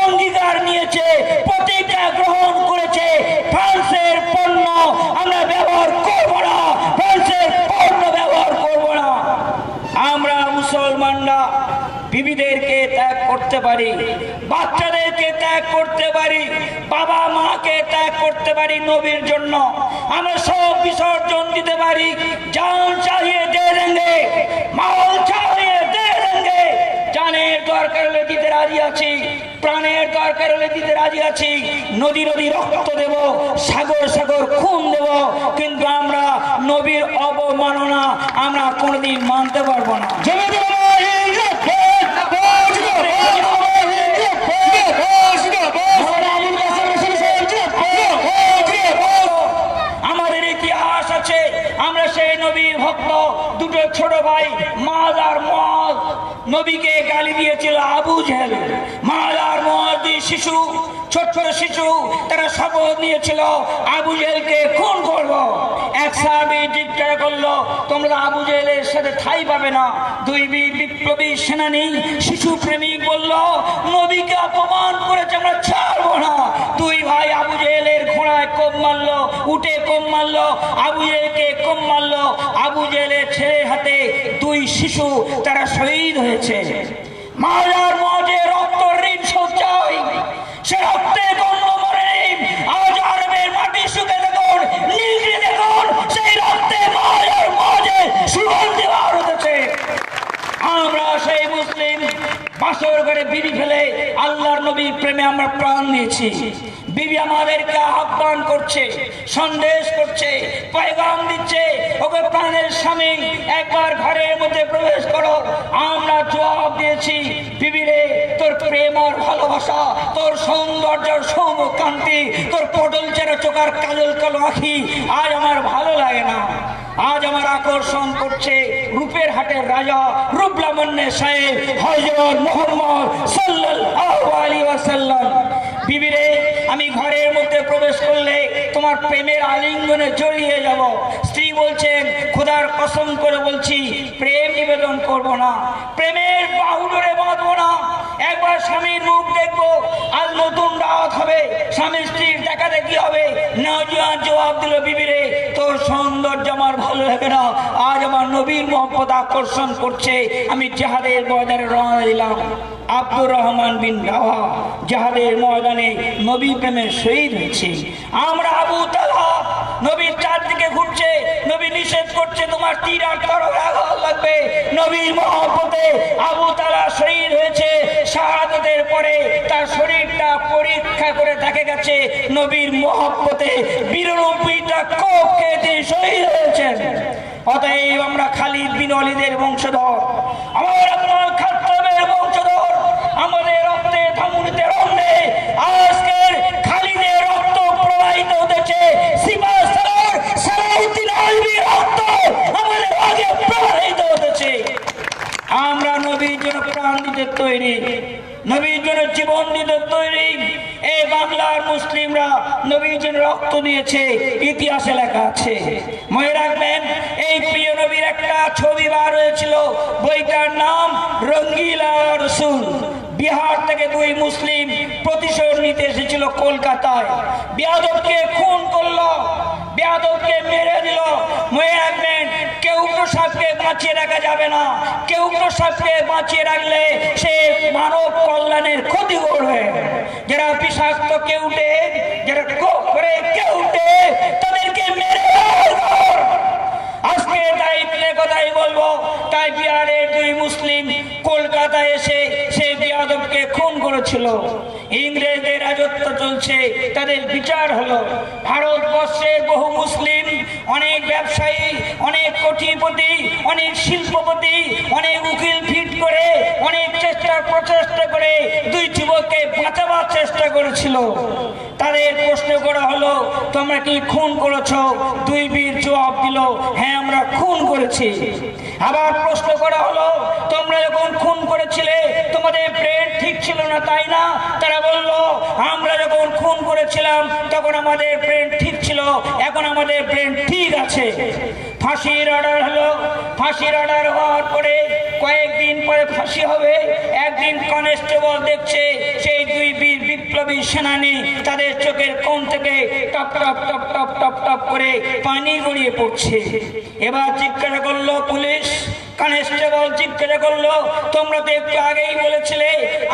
অঙ্গীকার নিয়েছে, প্রতিজ্ঞা গ্রহণ করেছে, ফ্রান্সের পণ্য আমরা ব্যবহার করব না, ফ্রান্সের পণ্য ব্যবহার করব না। আমরা মুসলমানরা বিবিদেরকে ত্যাগ করতে পারি, বাচ্চাদেরকে ত্যাগ করতে পারি, বাবা মাকে ত্যাগ করতে পারি নবীর জন্য। আমরা সব বিসর্জন দিতে পারি। জান চাহিয়ে দে দেঙ্গে, মাল চাহিয়ে দে দেঙ্গে। জানের দরকার হলে দিতে রাজি আছি, প্রাণের দরকার হলে দিতে রাজি আছি। নদী নদী রক্ত দেব, সাগর সাগর খুন দেব, কিন্তু আমরা নবীর অবমাননা আমরা কোনোদিন মানতে পারবো না। ছোট ভাই মাদার মুআজ নবীকে গালি দিয়েছিল আবু জেহেল। মাদার মুআজ দুই শিশু, ছোট্ট শিশু, তারা শপথ নিয়েছিল আবু জেহেলকে খুন করব। এক সাহাবী জিজ্ঞাসা করলো, তোমরা আবু জেহেলের সাথে ঠাঁই পাবে না। দুই বীর বিপ্লবী সেনানী শিশু প্রেমিক বলল, নবীকে অপমান করেছে, আমরা ছাড়বো না। দুই ভাই আবু জেহেলের ঘোড়ায় কোপ মারলো, উঠে কোপ মারলো, আবু জেহেলকে কোপ মারলো। আবু জেহেলের ছেলের হাতে দুই শিশু তারা শহীদ হয়েছে। মাওলার মজে রক্ত ঋণ সঞ্চয়, সে রক্তে গন্ধ মরে। আজ আরবের মাটি শুকে দেখুন, নীলগিরি দেখুন, সেই রক্তে মাওলার মজে সুগন্ধি বার হতেছে। আমরা সেই মুসলিম বাসর করে বিড়ি ফেলে আল্লাহর নবীর প্রেমে আমরা প্রাণ দিয়েছি। বিবি আমাদেরকে আহ্বান করছে, সন্দেশ করছে, পয়গাম দিচ্ছে, ওকে প্রাণের স্বামী একবার ঘরের মধ্যে প্রবেশ করো। আমরা জবাব দিয়েছি, বিবিরে তোর প্রেম আর ভালোবাসা, তোর সৌন্দর্য সৌমকান্তি, তোর পটল চেরা চোখার কাজল কালো আঁখি আজ আমার ভালো লাগে না। আজ আমার আকর্ষণ করছে রূপের হাটের রাজা রূপলামন্যে সাহেব হযরত মুহাম্মদ সাল্লাল্লাহু আলাইহি ওয়াসাল্লাম। বিবিরে আমি ঘরের মধ্যে প্রবেশ করলে তোমার প্রেমের আলিঙ্গনে জড়িয়ে যাব। স্ত্রী বলছেন, খোদার কসম করে বলছি প্রেম নিবেদন করব না, প্রেমের বাহুডোরে বাঁধবো না। একবার স্বামীর মুখ দেখবো, আজ নতুন রাত হবে, স্বামী স্ত্রীর দেখা দেখি হবে। নওজোয়ান জবাব দিল, বিবিরে তোর সৌন্দর্য আমার ভালো লাগে না, আজ আমার নবীর মহব্বত আকর্ষণ করছে, আমি জিহাদের ময়দানে রওনা দিলাম। আব্দুর রহমান বিন রাওয়া জিহাদের ময়দানে নবী প্রেমে শহীদ হয়েছে। আমরা আবু তালহা নবীর চারদিকে ঘুরছে, নবী নিষেধ করছে তোমার তীর আর তরবারি আঘাত লাগবে। নবীর মহব্বতে আবু তালহা শহীদ হয়েছে। শাহাদাতের পরে তার শরীরটা পরীক্ষা করে দেখা গেছে নবীর মহব্বতে 92টা কোপ খেয়ে তিনি শহীদ হয়েছেন। অতএব আমরা খালিদ বিন ওয়ালিদের বংশধর, আমার আপনার খাত্তাবের বংশধর, আমাদের রক্তে ধমনীতে রক্তে আজকের খালিদের রক্ত প্রবাহিত হতেছে। সিপাহ সালার সালাউদ্দিন আইবির রক্ত আমাদের আগে প্রবাহিত হতেছে। আমরা নবীর জন্য প্রাণ দিতে তৈরি, নবীর জন্য জীবন দিতে তৈরি। এই বাংলার মুসলিমরা নবীর জন্য রক্ত দিয়েছে, ইতিহাসে লেখা আছে। মনে রাখবেন, এই প্রিয় নবীর একটা ছবি বার হয়েছিল, বইটার নাম রঙ্গিলা রসুল। বিহার থেকে দুই মুসলিম প্রতিশোধ নিতে এসেছিল কলকাতায়, বেয়াদবকে খুন করলো, বেয়াদবকে মেরে দিল। মনে রাখবেন, কেউটো সাপকে বাঁচিয়ে রাখা যাবে না, কেউটো সাপকে বাঁচিয়ে রাখলে সে মানব কল্যাণের ক্ষতি করবে। যারা বিষাক্ত কেউটে, যারা করে কেউটে, তাদেরকে মেরে আজকে তাই কথাই বলবো। তাই বিহারের দুই মুসলিম কলকাতায় এসে সেই বেয়াদবকে খুন করেছিল। ইংরেজদের রাজত্ব চলছে, তাদের বিচার হলো। ভারতবর্ষে বহু মুসলিম, অনেক ব্যবসায়ী, অনেক কোটিপতি, অনেক শিল্পপতি, অনেক উকিল ফিট করে, অনেক প্রচেষ্টা করে দুই যুবককে বাঁচাবার চেষ্টা করেছিল। তাদের প্রশ্ন করা হলো, তোমরা কি খুন করেছো? দুই বীর জবাব দিল, হ্যাঁ আমরা খুন করেছি। আবার প্রশ্ন করা হলো, তোমরা যখন খুন করেছিলে তোমাদের ব্রেন ঠিক ছিল না তাই না? তারা বলল, আমরা যখন খুন করেছিলাম তখন আমাদের ব্রেন ঠিক ছিল, এখন আমাদের ব্রেন ঠিক আছে। ফাঁসির অর্ডার হলো। ফাঁসির অর্ডার হওয়ার পরে কয়েকদিন পরে ফাঁসি হবে। একদিন কনস্টেবল দেখছে সেই দুই বীর বিপ্লবী সেনানী, তাদের চোখের কোণ থেকে top top top top top top করে পানি গড়িয়ে পড়ছে। এবার জিজ্ঞাসা করলো পুলিশ, কনস্টেবল জিজ্ঞাসা করলো, তোমরা তো একটু আগেই বলেছিলে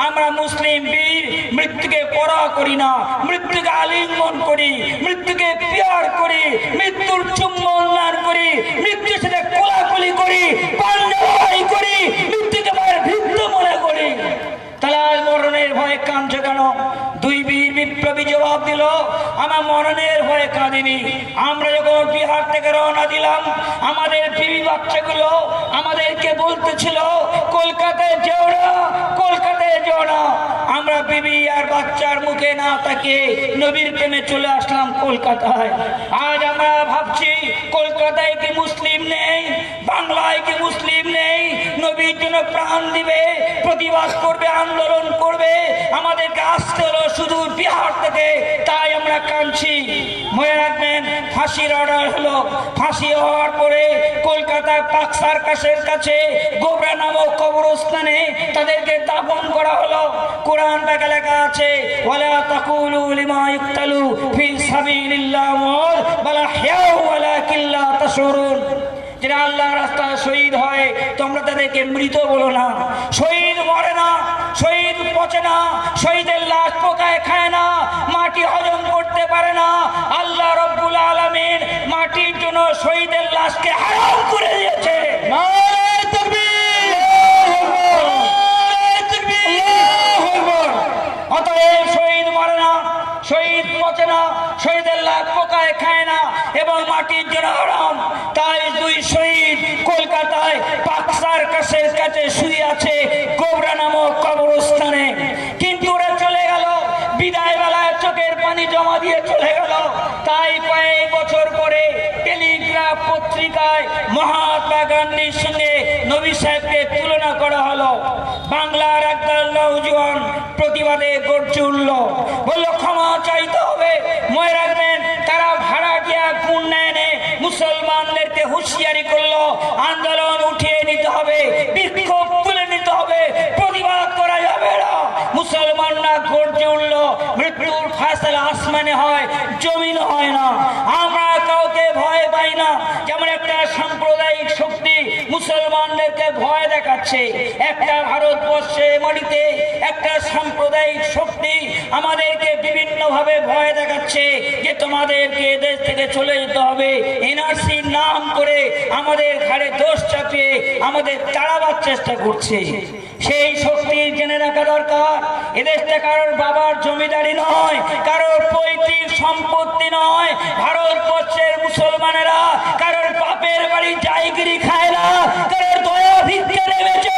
আমরা মুসলিম বীর মৃত্যুকে পরোয়া করি না, মৃত্যুকে আলিঙ্গন করি, মৃত্যুকে পিয়ার করি, মৃত্যুর চুম্বন দান করি, মৃত্যুর সাথে কোলাকুলি করি, পাঞ্জাবাই করি, মৃত্যুকে মায়ের ভিত্ত মনে করি, তাহলে মরণের ভয়ে কাঁদছে কেন? দুই বীর বিপ্লবী জবাব দিল, আমার মরণের ভয়ে কাঁদিনি। আমরা যখন বিহার থেকে রওনা দিলাম, আমাদের বিবি বাচ্চাগুলো আমাদেরকে বলতেছিল কলকাতায় যেও না, কলকাতায় যেও না। আমরা বিবি আর বাচ্চার মুখে না তাকিয়ে নবীর প্রেমে চলে আসলাম কলকাতায়। আজ আমরা ভাবছি কলকাতায় কি মুসলিম নেই? বাংলায় কি মুসলিম নেই? নবীর জন্য প্রাণ দিবে, প্রতিবাদ করবে, আন্দোলন করবে, আমাদেরকে আসতে হলো সুদূর বিহার থেকে, তাই আমরা কাঁদছি। মনে রাখবেন, ফাঁসির অর্ডার হলো, ফাঁসি হওয়ার পরে কলকাতায় পাক সার্কাসের কাছে গোবরা নামক কবরস্থানে তাদেরকে দাফন করা হলো। কোরআন পাকে লেখা আছে, ওয়ালা তাকুলু লিমা ইকতালু ফি সাবিলিল্লাহ বাল আহইয়াউ ওয়ালাকিন লা তাশউরুন। যারা আল্লাহর রাস্তায় শহীদ হয় তোমরা তাদেরকে মৃত বলো না। শহীদ মরে না, শহীদ পচে না, শহীদের লাশ পোকায় খায় না, মাটি হজম করতে পারে না। আল্লাহ রব্বুল আলামিন মাটির জন্য শহীদের লাশকে হারাম করে দিয়েছে। নারে তাকবীর, নারে তাকবীর। অতএব শহীদ মরে না, শহীদ পচে না, শহীদের লাশ পোকায় খায় না এবং মাটির জন্য হারাম। তাই দুই শহীদ কলকাতায় পাক সার্কাসের কাছে শুয়ে আছে গোবরা নামক কবরস্থানে। কিন্তু ওরা চলে গেল, বিদায় বেলায় চোখের পানি জমা দিয়ে চলে গেল। তাই কয়েক বছর পরে টেলিগ্রাফ পত্রিকায় মহাত্মা গান্ধীর সঙ্গে নবী সাহেবকে তুলনা করা হলো। বাংলার একদল নওজোয়ান প্রতিবাদে গর্জে উঠল, বলল ক্ষমা চাইতে হবে। মনে রাখবেন, তারা ভাড়াটিয়া উন্নয়নে মুসলমানদেরকে হুঁশিয়ারি করলো, আন্দোলন উঠিয়ে নিতে হবে, বিক্ষোভ তুলে নিতে হবে, প্রতিবাদ করা যাবে না। মুসলমানরা গর্জে উঠল, মৃত্যুর ফায়সালা আসমানে হয়, জমিন হয় না। আমরা কাউকে ভয় পাই না। যেমন একটা সাম্প্রদায়িক শক্তি মুসলমানদেরকে ভয় দেখাচ্ছে, একটা ভারতবর্ষে মাটিতে একটা সাম্প্রদায়িক শক্তি আমাদেরকে বিভিন্ন ভাবে ভয় দেখাচ্ছে যে তোমাদেরকে দেশ থেকে চলে যেতে হবে। এনআরসির নাম করে আমাদের ঘাড়ে দোষ চাপিয়ে আমাদের তাড়াবার চেষ্টা করছে। সেই শক্তি জেনে রাখা দরকার, এদেশটা কারোর বাবার জমিদারি নয়, কারোর পৈতৃক সম্পত্তি নয়। ভারতবর্ষের মুসলমানেরা কারোর বাপের বাড়ি জায়গিরি খায় না, কারোর দয়া ভিক্ষে নেমেছে।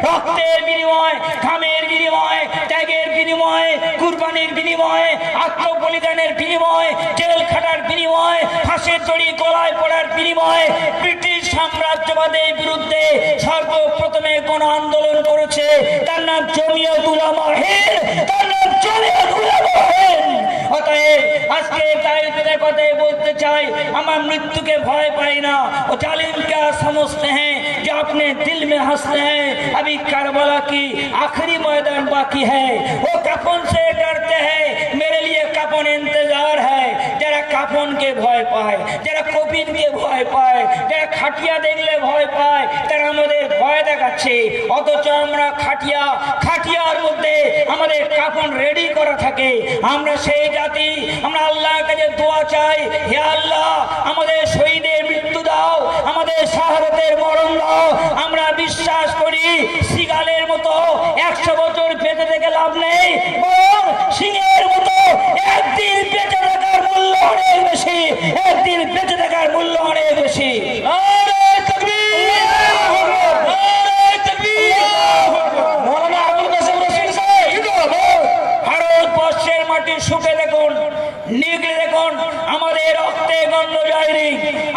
রক্তের বিনিময়, ঘামের বিনিময়, ত্যাগের বিনিময়, কুরবানির বিনিময়, আত্মবলিদানের বিনিময়, জেল খাটার বিনিময়, ফাঁসের দড়ি গলায় পড়ার বিনিময় ব্রিটিশ সাম্রাজ্যবাদের বিরুদ্ধে সর্বপ্রথমে কোন আন্দোলন করেছে? তার নাম জমিয়ত উলামা হিন্দ, তার নাম জমিয়ত উলামা হিন্দ। অতএব আজকে তাই কথাই বলতে চাই, আমার মৃত্যুকে ভয় পাই না। ও জালিম क्या समझते हैं जो अपने दिल में हंसते हैं, अभी करबला की आखिरी मैदान बाकी है। वो कफन से डरते हैं, मेरे लिए कफन इंतजार है। যারা কাফনকে ভয় পায়, যারা কফিনকে ভয় পায়, যারা খাটিয়া দেখলে ভয় পায়, তারা আমাদের ভয় দেখাচ্ছে। অথচ আমরা খাটিয়ার মধ্যে আমাদের কাফন রেডি করা থাকে। আমরা সেই জাতি, আমরা আল্লাহর কাছে দোয়া চাই, হে আল্লাহ আমাদের শহীদের মৃত্যু দাও, আমাদের শাহাদাতের মরণ দাও। আমরা বিশ্বাস করি সিগালের মতো 100 বছর বেঁচে থেকে লাভ নেই, বরং সিংহের মতো একদিন বেঁচে থাকার মূল্য অনেক বেশি, একদিন বেঁচে থাকার মূল্য অনেক বেশি। নারে তাকবীর, নারে তাকবীর। মওলানা আবুল কাসেম রশিদ সাহেব জিন্দাবাদ। ভারতবর্ষের মাটি শুকে দেখুন, নিগড়ে দেখুন, আমাদের রক্তে গন্ধ যায়নি।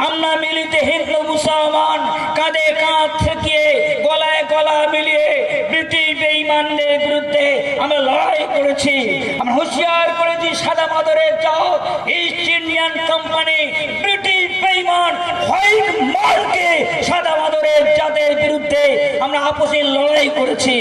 আমরা মিলিত হিন্দু মুসলমান কাঁধে কাঁধ ঠেকিয়ে গলায় গলা মিলিয়ে ব্রিটিশ বেঈমানদের বিরুদ্ধে আমরা লড়াই করেছি। আমরা হুঁশিয়ার করেছি সাদা মাদরের যাও ইস্ট ইন্ডিয়ান কোম্পানি ব্রিটিশ বেঈমান হোয়াইট মানকে সাদা মাদরের জাতের বিরুদ্ধে আমরা আপসে লড়াই করেছি।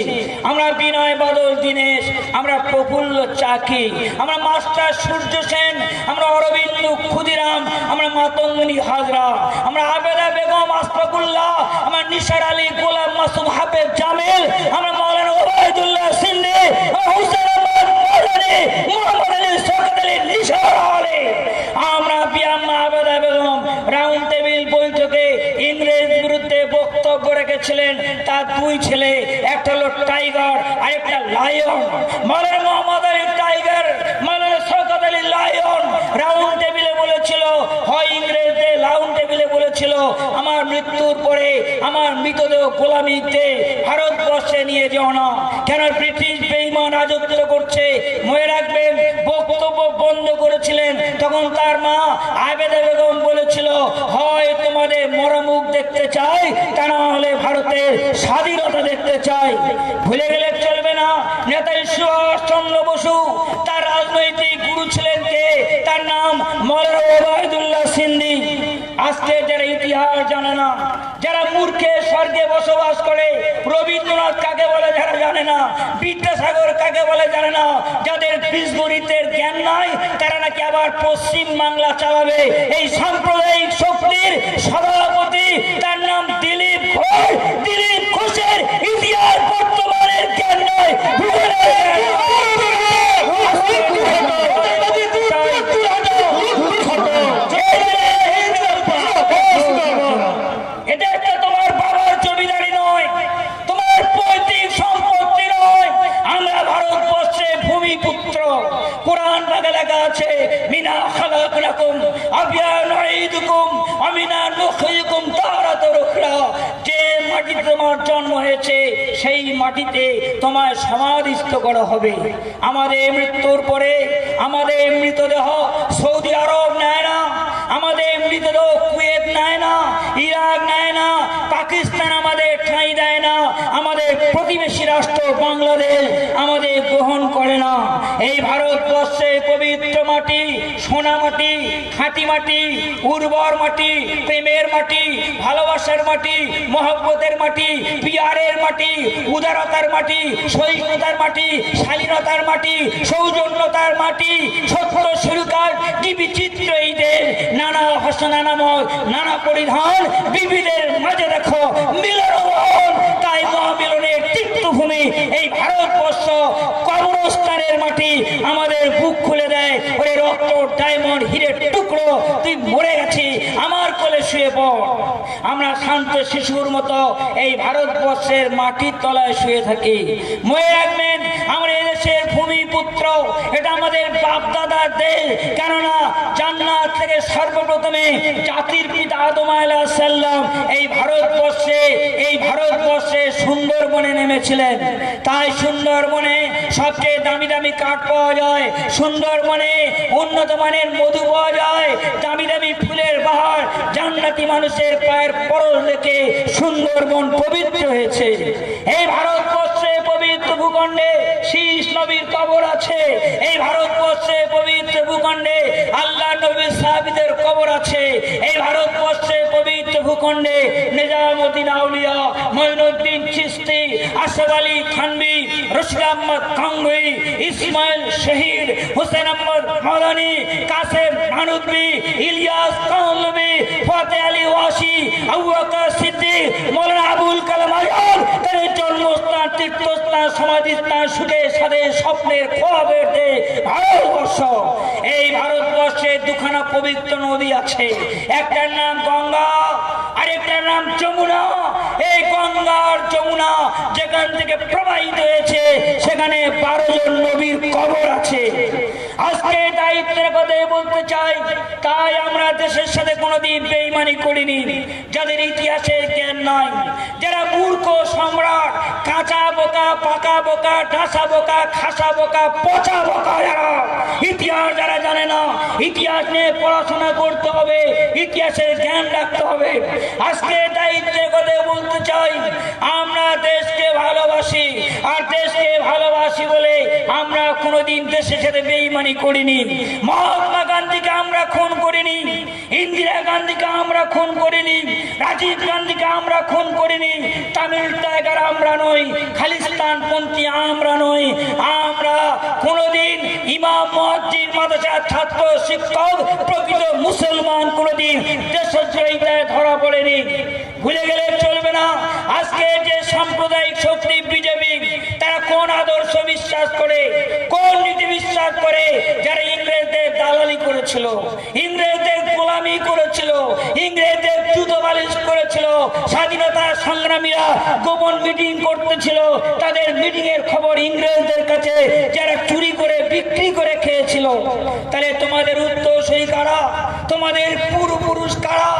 আমরা বিনয় বাদল দীনেশ, আমরা প্রফুল্ল চাকি, আমরা মাস্টার সূর্য সেন, আমরা অরবিন্দ ক্ষুদিরাম, আমরা মাতঙ্গিনী হাজরা, আমরা আবেদা বেগম আশফাকুল্লাহ, আমরা নিসার আলী গোলাম মাসুম হাফেজ জামিল, আমরা মাওলানা ওবায়দুল্লাহ সিন্দি, হুসেন আহমদ মাদানী, মোহাম্মদ আলী শওকত আলী নিসার আলী, আমরা বিয়াম্মা আবেদা বেগম রাউন্ড টেবিল বৈঠকে ইংরেজ বিরুদ্ধে বক্তব্য রেখেছিলেন। তার দুই ছেলে, একটা হলো টাইগার আর একটা লায়ন। মাওলানা মোহাম্মদ আলী টাইগার, মাওলানা শওকত আলী লায়ন রাউন্ড টেবিলে বলেছিল, হয় ইংরেজদের রাউন্ড টেবিলে বলেছিল আমার মৃত্যুর পরে আমার মৃতদেহ গোলামিতে ভারতবর্ষে নিয়ে যেও না। কেন ব্রিটিশ বেঈমান রাজত্ব করছে। মনে রাখবেন, বক্তব্য বন্ধ করেছিলেন তখন তার মা আবেদা বেগম বলেছিল, হয় তোমাদের মরমুখ দেখতে চাই, তা না হলে ভারতের স্বাধীনতা দেখতে চাই। ভুলে গেলে চলবে না, নেতাজি সুভাষচন্দ্র বসু তার রাজনৈতিক গুরু ছিলেন কে? তার নাম মৌলানা ওবায়দুল্লাহ সিন্ধি। আজকে যারা ইতিহাস জানে না, যারা মূর্খে স্বর্গে বসবাস করে, রবীন্দ্রনাথ কাকে বলে যারা জানে না, বিদ্যাসাগর কাকে বলে জানে না, যাদের বীজগণিতের জ্ঞান নাই, তারা নাকি আবার পশ্চিম বাংলা চালাবে। এই সাম্প্রদায়িক শক্তির সভাপতি, তার নাম দিলীপ ঘোষ। দিলীপ ঘোষের ইতিহাস বর্তমানের জ্ঞান নয়, এটা একটা তোমার বাবার জমিদারি নয়, তোমার পৈতৃক সম্পত্তি নয়। আমরা ভারতবর্ষে ভূমিপুত্র। কোরআন ভাগে লেখা আছে, মিনা খালাকনাকুম আবিয়া নুঈদুকুম আমিনা নুখরিজুকুম তারাতার উখরা। যে মাটিতে তোমার জন্ম হয়েছে সেই মাটিতে তোমায় সমাধিস্থ করা হবে। আমাদের মৃত্যুর পরে আমাদের মৃতদেহ সৌদি আরব নেয় না, আমাদের মৃতদেহ কুয়েত নেয় না, ইরাক নেয় না, পাকিস্তান আমাদের ঠাঁই দেয় না, আমাদের প্রতিবেশী রাষ্ট্র বাংলাদেশ আমাদের গ্রহণ করে না। এই ভারতবর্ষে পবিত্র মাটি, সোনা মাটি, খাঁটি মাটি, উর্বর মাটি, প্রেমের মাটি, ভালোবাসার মাটি, মহব্বতের মাটি, পিয়ারের মাটি, উদারতার মাটি, সহিষ্ণুতার মাটি, শালীনতার মাটি, সৌজন্যতার মাটি, সত্য শিরুকার কি বিচিত্র এই দেশ। নানা ভাষা, নানা মত, নানা পরিধান, বিবিধের মাঝে দেখো মিলন। তাই মহামিলনের তীর্থভূমি এই ভারতবর্ষ, কবরস্থানের মাটি আমাদের বুক খুলে দেয়। ওরে রক্ত, ডায়মন্ড, হিরের টুকরো, তুই মরে গেছি, আমার কোলে শুয়ে পড়। আমরা শান্ত শিশুর মতো এই ভারতবর্ষের মাটির তলায় শুয়ে থাকি। মনে রাখবেন, আমরা এদেশের ভূমিপুত্র, এটা আমাদের বাপদাদার দেশ। কেননা জান্নাত থেকে সর্বপ্রথমে জাতির পিতা আদম আলাইহিস সালাম এই ভারতবর্ষে সুন্দরবনে নেমেছিলেন। তাই সুন্দরবনে সবচেয়ে দামি দামি কাঠ পাওয়া যায়, সুন্দরবনে উন্নত মানের মধু পাওয়া যায়, দামি দামি ফুলের বাহার, জান্নাতি মানুষের পায়ের পরশ রেখে সুন্দরবন পবিত্র হয়েছে। এই ভারতবর্ষে পবিত্র ভূখণ্ডে শীষ নবীর কবর আছে। এই ভারতবর্ষে পবিত্র ভূখণ্ডে আল্লাহ নবীর সাহাবীদের কবর আছে। এই ভারতবর্ষে পবিত্র ভূখণ্ডে নিজামুদ্দিন আউলিয়া, মঈনুদ্দিন চিশতি, আশরাফ আলী থানভী, রশিদ আহমদ গাঙ্গুহি, ইসমাইল শহীদ, হুসেন আহমদ মাদানী, কাসেম নানুতবি, ইলিয়াস কানলবি, ফাতেহ আলী ওয়াসি, আবু বকর সিদ্দিক, মৌলানা আবুল কালাম আজাদ, তাদের জন্মস্থান, তীর্থস্থান, সমাধিস্থান, সুখে সাধে স্বপ্নের খোয়াবের দেশ ভারতবর্ষ। এই ভারতবর্ষে দুখানা পবিত্র নদী আছে, একটার নাম গঙ্গা, আরেকটার নাম যমুনা। এই গঙ্গার যমুনা যেখান থেকে প্রবাহিত হয়েছে সেখানে 12 জন নবীর কবর আছে। আজকে দায়িত্বের কথা বলতে চাই, তাই আমরা দেশের সাথে কোনোদিন বেঈমানি করিনি। যাদের ইতিহাসের জ্ঞান নাই, যারা মূর্খ সম্রাট, কাঁচা বোকা, পাকা বোকা, ডাসা বোকা, খাসা বোকা, পচা বোকা, যারা ইতিহাস যারা জানে না, ইতিহাস নিয়ে পড়াশোনা করতে হবে, ইতিহাসের জ্ঞান রাখতে হবে। আজকে দায়িত্বের কথা বলতে চাই, আমরা দেশকে ভালোবাসি, আর দেশকে ভালোবাসি বলে আমরা কোনোদিন দেশের সাথে বেঈমানি করিনি। মহাত্মা গান্ধীকে আমরা খুন করিনি, ইন্দিরা গান্ধীকে আমরা খুন করিনি, রাজীব গান্ধীকে আমরা খুন করিনি, তামিল টাইগার আমরা নই, খালিস্তানপন্থী আমরা নই। আমরা কোনোদিন ইমাম, মুয়াজ্জিন, মাদ্রাসার ছাত্র, শিক্ষক, প্রকৃত মুসলমান কোনোদিন দেশদ্রোহিতায় ধরা পড়েনি। ভুলে গেলে চলবে না। আজকে যে সাম্প্রদায়িক শক্তি বিজেপি, তারা কোন আদর্শ বিশ্বাস করে, কোন নীতি বিশ্বাস করে? যারা ইংরেজদের দালালি করেছিল, ইংরেজদের গোলামি করেছিল, ইংরেজদের জুতো বালিশ করেছিল, স্বাধীনতা সংগ্রামীরা গোপন মিটিং করতেছিল, তাদের মিটিং এর খবর ইংরেজদের কাছে যারা চুরি করে বিক্রি করে খেয়েছিল। তাহলে তোমাদের উত্তরসূরি কারা? তোমাদের পূর্বপুরুষ কারা?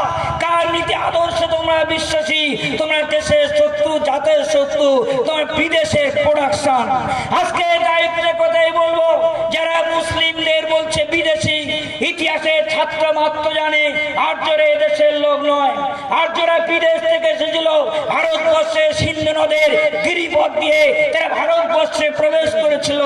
কার নীতি আদর্শে তোমরা বিশ্বাসী? তোমরা দেশের শত্রু, জাতের শত্রু, তোমার বিদেশের প্রোডাকশন। আজকে দায়িত্বের কথাই বলবো, যারা মুসলিমদের বলছে বিদেশি, ইতিহাসের ছাত্র মাত্র জানে আর্যরা দেশের লোক নয়। আর্যরা বিদেশ থেকে এসেছিল, ভারতবর্ষে সিন্ধু নদের গিরিপথ দিয়ে তারা ভারতবর্ষে প্রবেশ করেছিল।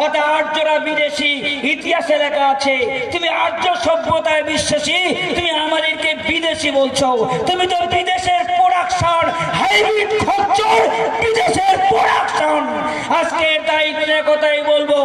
অর্থাৎ আর্যরা বিদেশি, ইতিহাসে লেখা আছে। তুমি আর্য সভ্যতায় বিশ্বাসী, তুমি আমাদেরকে বিদেশি বলছো। তুমি তো বিদেশের প্রোডাকশন, হাইব্রিড খচ্চর, বিদেশের প্রোডাকশন। আজকে দায়িত্বের কথাই বলবো,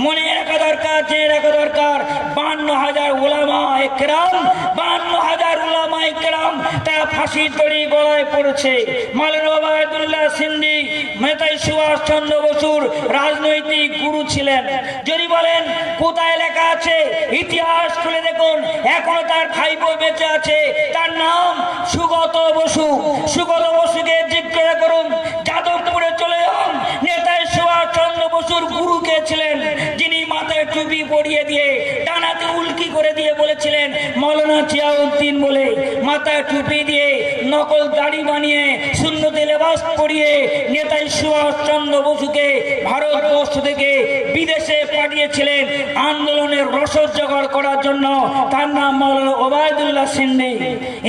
মনে রাখা দরকার, জেনে রাখা দরকার, 52,000 উলামা একরাম, 52,000 উলামা একরাম তারা ফাঁসির দড়ি গলায় পড়েছে। মাওলানা ওবায়দুল্লাহ সিন্দি নেতাজি সুভাষচন্দ্র বসুর রাজনৈতিক গুরু ছিলেন। যদি বলেন কোথায় লেখা আছে, ইতিহাস খুলে দেখুন, এখনো তার ভাইপো বেঁচে আছে, তার নাম সুগত বসু। সুগত বসুকে জিজ্ঞাসা করুন, যাদবপুরে চলে যান, নেতাজি সুভাষচন্দ্র বসুর গুরু কে ছিলেন? যিনি মাথায় টুপি পরিয়ে দিয়ে ডানাতে উল্কি করে দিয়ে বলেছিলেন মাওলানা জিয়াউদ্দিন বলে, মাথায় টুপি দিয়ে নকল দাড়ি বানিয়ে সুন্নতে লেবাস পরিয়ে নেতাজি সুভাষচন্দ্র বসুকে ভারতবর্ষ থেকে বিদেশে পাঠিয়েছিলেন আন্দোলনের রসদ জোগাড় করার জন্য। তার নাম মাওলানা ওবায়দুল্লাহ সিন্দি।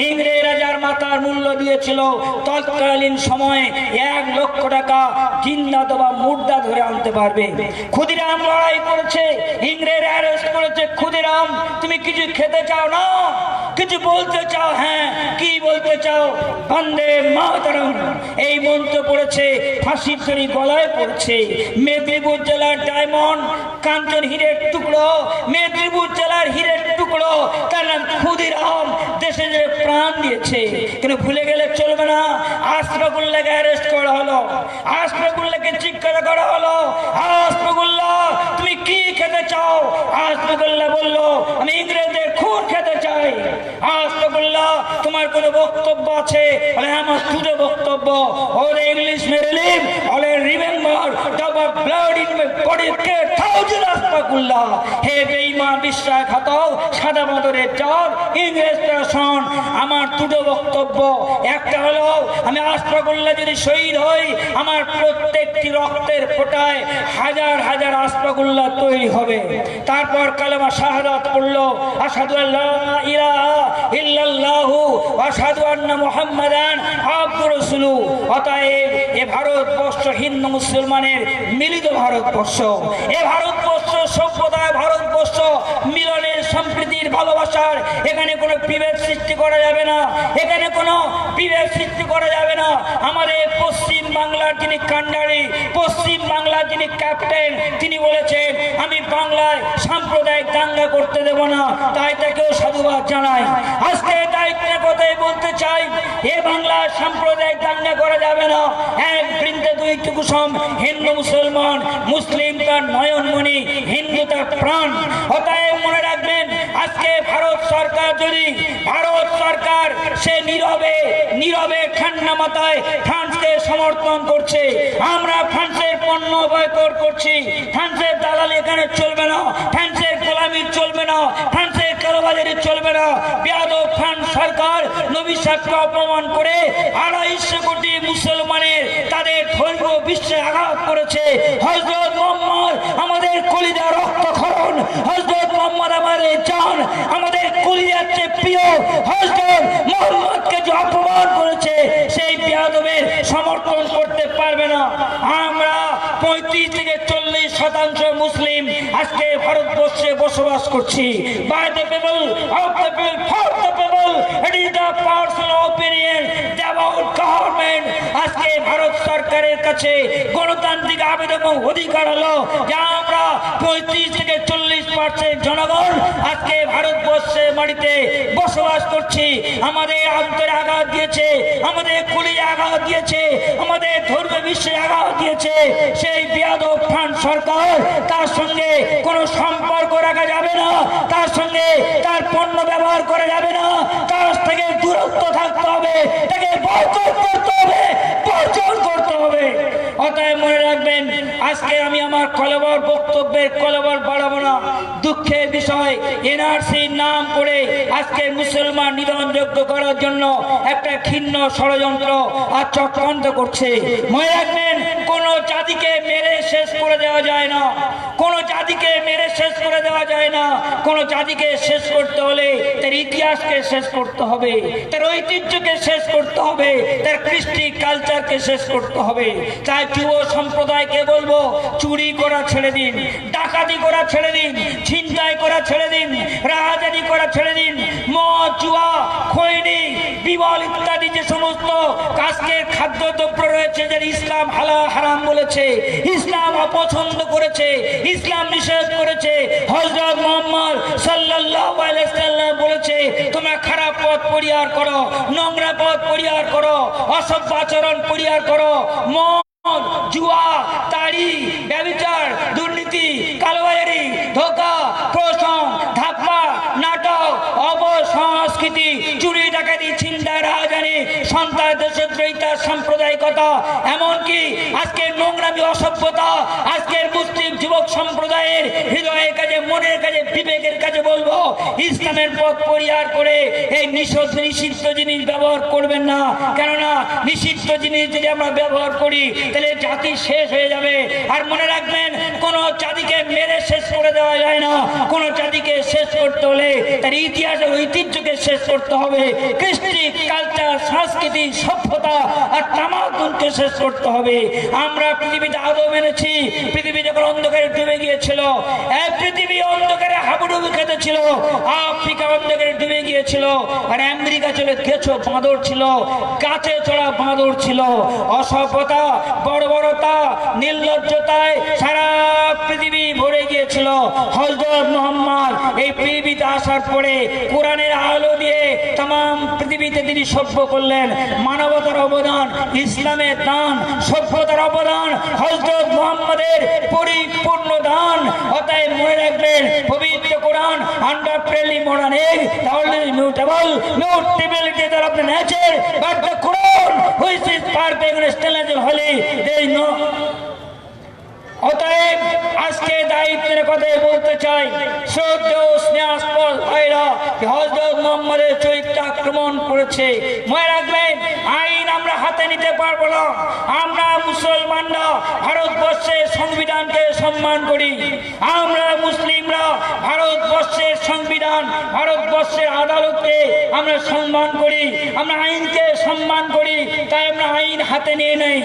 ইংরেজরা যার মাথার মূল্য দিয়েছিল তৎকালীন সময়ে 1 লক্ষ টাকা, জিন্দা অথবা মুর্দা ধরে আনতে পারবে। ক্ষুদিরাম লড়াই করেছে, ইংরেজ অ্যারেস্ট করেছে। ক্ষুদিরাম, তুমি কিছু খেতে চাও না? কিছু বলতে চাও? হ্যাঁ, কি বলতে চাও? বন্দে মাতরম এই মন্ত্র পড়েছে, ফাঁসির দড়ি গলায় পড়ছে। মেদিনীপুর জেলার ডায়মন্ড, কাঞ্চন হীরের টুকরো, মেদিনীপুর জেলার হীরের টুকরো, তার নাম ক্ষুদিরাম, দেশে যে প্রাণ দিয়েছে। কিন্তু ভুলে গেলে চলবে না। আশরাফুল্লাহকে অ্যারেস্ট করা হলো, আশরাফুল্লাহকে জিজ্ঞাসা করা হলো, আশরাফুল্লাহ তুমি কি খেতে চাও? আশরাফুল্লাহ বলল, আমি ইংরেজদের খুন খেতে চাই। আশরাফুল্লাহ তোমার কোনো বক্তব্য আছে? আমার দুটো বক্তব্য, ওর ইংলিশ মেরে লিভ, ওর remember double blood in my body কে থাউজেন্ড আশরাফুল্লাহ। হে বেঈমান বিশ্বাসঘাতক, সাদা মাদরের জাত, ইংরেজ শাসন। আমার দুটো বক্তব্য, একটা হলো আমি আশরাফুল্লাহ যদি শহীদ হই, আমার প্রত্যেকটি রক্তের ফোঁটায় হাজার হাজার আশরাফুল্লাহ তৈরি হবে। তারপর কালেমা শাহাদাত পড়লো, আশহাদু আল্লা ইলাহা ইল্লাল্লাহু ওয়া আশহাদু আন্না মুহাম্মাদান আবদুর রাসূলু। অতএব এ ভারতবর্ষ হিন্দু মুসলমানের মিলিত ভারতবর্ষ। এ ভারতবর্ষ সভ্যতায় ভারতবর্ষ, মিলনের, সম্প্রীতির, ভালোবাসার। এখানে কোনো বিভেদ সৃষ্টি করা যাবে না, এখানে কোনো বিভেদ সৃষ্টি করা যাবে না। আমাদের পশ্চিম বাংলার যিনি কান্ডারি, পশ্চিম বাংলার যিনি ক্যাপ্টেন, তিনি বলেছেন আমি বাংলায় সাম্প্রদায়িক দাঙ্গা করতে দেব না, তাই তাকেও সাধুবাদ জানাই। আজকে দায়িত্বের কথাই বলতে চাই, এ বাংলায় সাম্প্রদায়িক দাঙ্গা করা যাবে না। এক বৃন্দে দুই কুসুম, হিন্দু মুসলমান, মুসলিম তার নয়নমণি, হিন্দু তার প্রাণ। অতএব মনে রাখবেন, আজকে ভারত সরকার যদি, ভারত সরকার সে নীরবে নীরবে ঠান্ডা মাথায় ফ্রান্সকে সমর্থন করছে। আমরা ফ্রান্সের পণ্য বয়কট করছি। ফ্রান্সের দালালি এখানে চলবে না, ফ্রান্সের গোলামি চলবে না, ফ্রান্সের কালোবাজারি চলবে না। বেয়াদব ফ্রান্স সরকার নবী সাহকে অপমান করে 250 কোটি মুসলমানের তাদের ধর্মীয় বিশ্বাসে আঘাত করেছে। হযরত মুহাম্মদ আমাদের কলিজা রক্তক্ষরণ, হযরত মুহাম্মদ আমাদের জান, আমাদের কলিজার চেয়ে প্রিয়। হযরত মুহাম্মদকে যে অপমান করেছে, সেই বেয়াদবের সমর্থন করতে পারবে না। আমরা 35 থেকে 40% মুসলিম আজকে ভারতবর্ষে বসবাস করছি। By the people, of the people, for the people, it is the personal opinion about government. আজকে ভারত সরকারের কাছে গণতান্ত্রিক আবেদন অধিকার হলো যে আমরা 35 থেকে 40% জনগণ আজকে ভারতবর্ষের মাটিতে বসবাস করছি। আমাদের অন্তরে আঘাত দিয়েছে, আমাদের কলিজায় আঘাত দিয়েছে, আমাদের ধর্মীয় বিশ্বে আঘাত দিয়েছে সেই বেয়াদব ফ্রান্স সরকার। তার সঙ্গে কোনো সম্পর্ক রাখা যাবে না, তার সঙ্গে তার পণ্য ব্যবহার করা যাবে না, তার থেকে দূরত্ব থাকতে হবে, তাকে বয়কট করতে হবে, বর্জন করতে হবে। অতএব মনে রাখবেন, আজকে আমি আমার কলেবর বক্তব্যের কলেবর বাড়াবো না। দুঃখের বিষয়, এনআরসির নাম করে আজকে মুসলমান নিধনযোগ্য করার জন্য একটা ক্ষিন্ন ষড়যন্ত্র আর চক্রান্ত করছে। মনে রাখবেন, কোন জাতিকে মেরে শেষ করে দেওয়া যায় না, কোন জাতিকে মেরে শেষ করে দেওয়া যায় না। কোন জাতিকে শেষ করতে হলে তার ইতিহাসকে শেষ করতে হবে, তার ঐতিহ্যকে শেষ করতে হবে, তার কৃষ্টি কালচারকে শেষ করতে হবে। তাই যুব সম্প্রদায়কে বলবো, চুরি করা ছেড়ে দিন, ডাকাতি করা ছেড়ে দিন, ছিনতাই করা ছেড়ে দিন, রাহাজানি করা ছেড়ে দিন। মদ, জুয়া, খৈনি, বিমল ইত্যাদি যে সমস্ত আজকের খাদ্যদ্রব্য রয়েছে, যে ইসলাম হারাম বলেছে, ইসলাম অপছন্দ করেছে, ইসলাম নিষেধ করেছে। হযরত মুহাম্মদ সাল্লাল্লাহু আলাইহি ওয়াসাল্লাম বলেছে, তোমরা খারাপ পথ পরিহার করো, নোংরা পথ পরিহার করো, অসভ্য আচরণ পরিহার করো। মদ, জুয়া, তাড়ি, ব্যভিচার, দুর্নীতি, কালোবাজারি, ধোঁকা, প্রহসন, ধাপ্পা, নাটক, অপসংস্কৃতি, চুরি, ডাকাতি, ছিনতাই, রাহাজানি, সন্ত্রাস, দেশদ্রোহিতা, সাম্প্রদায়িকতা, এমনকি আজকের নোংরামি, অসভ্যতা, আজকের মুসলিম যুবক সম্প্রদায়ের হৃদয়ের কাছে, মনের কাছে, বিবেকের কাছে বলবো, ইসলামের পথ পরিহার করে এই নিষিদ্ধ জিনিস ব্যবহার করবেন না। কেননা নিষিদ্ধ জিনিস যদি আমরা ব্যবহার করি, তাহলে জাতি শেষ হয়ে যাবে। আর মনে রাখবেন, কোন জাতিকে মেরে শেষ করে দেওয়া যায় না। কোন জাতিকে শেষ করতে হলে তার ইতিহাস ও ঐতিহ্যকে শেষ করতে হবে, কৃষ্টি কালচার, সংস্কৃতি, সভ্যতা আর তামাদ্দুনকে শেষ করতে হবে। আমরা পৃথিবীতে আদৌ মেনেছি, পৃথিবী যখন অন্ধকারে ডুবে গিয়েছিল, এক পৃথিবী অন্ধকারে হাবুডুবু খেতেছিল, আফ্রিকা অন্ধকারে ডুবে গিয়েছিল, আর আমেরিকা চলে গেছো বাঁদর ছিল, গাছে চড়া বাঁদর ছিল। অসভ্যতা, বর্বরতা, নির্লজ্জতায় সারা পৃথিবী ভরে গিয়েছিল। হযরত মুহাম্মদ এই পৃথিবীতে আসার পরে কোরআনের আলো দিয়ে तमाम পৃথিবীতে তিনি সভ্য করলেন। মানবতার অবদান, ইসলামের দান, সভ্যতার অবদান হযরত মুহাম্মদের পরিপূর্ণ দান। অতএব মনে রাখবেন, পবিত্র কোরআন under fairly modern age, the world is mutable, mutability is of the nature, but the Quran, which is perfect and stainless and holy, there is no. অতএব আজকে দায়িত্বের কথাই বলতে চাই, শ্রদ্ধেয় স্নেহাস্পদ ভাইরা, হযরত মুহাম্মদের চরিত্র আক্রমণ করেছে। মনে রাখবেন, আইন আমরা হাতে নিতে পারবো না। আমরা মুসলমানরা ভারতবর্ষের সংবিধানকে সম্মান করি, আমরা মুসলিমরা ভারতবর্ষের সংবিধান, ভারতবর্ষের আদালতকে আমরা সম্মান করি, আমরা আইনকে সম্মান করি। তাই আমরা আইন হাতে নিয়ে নেই,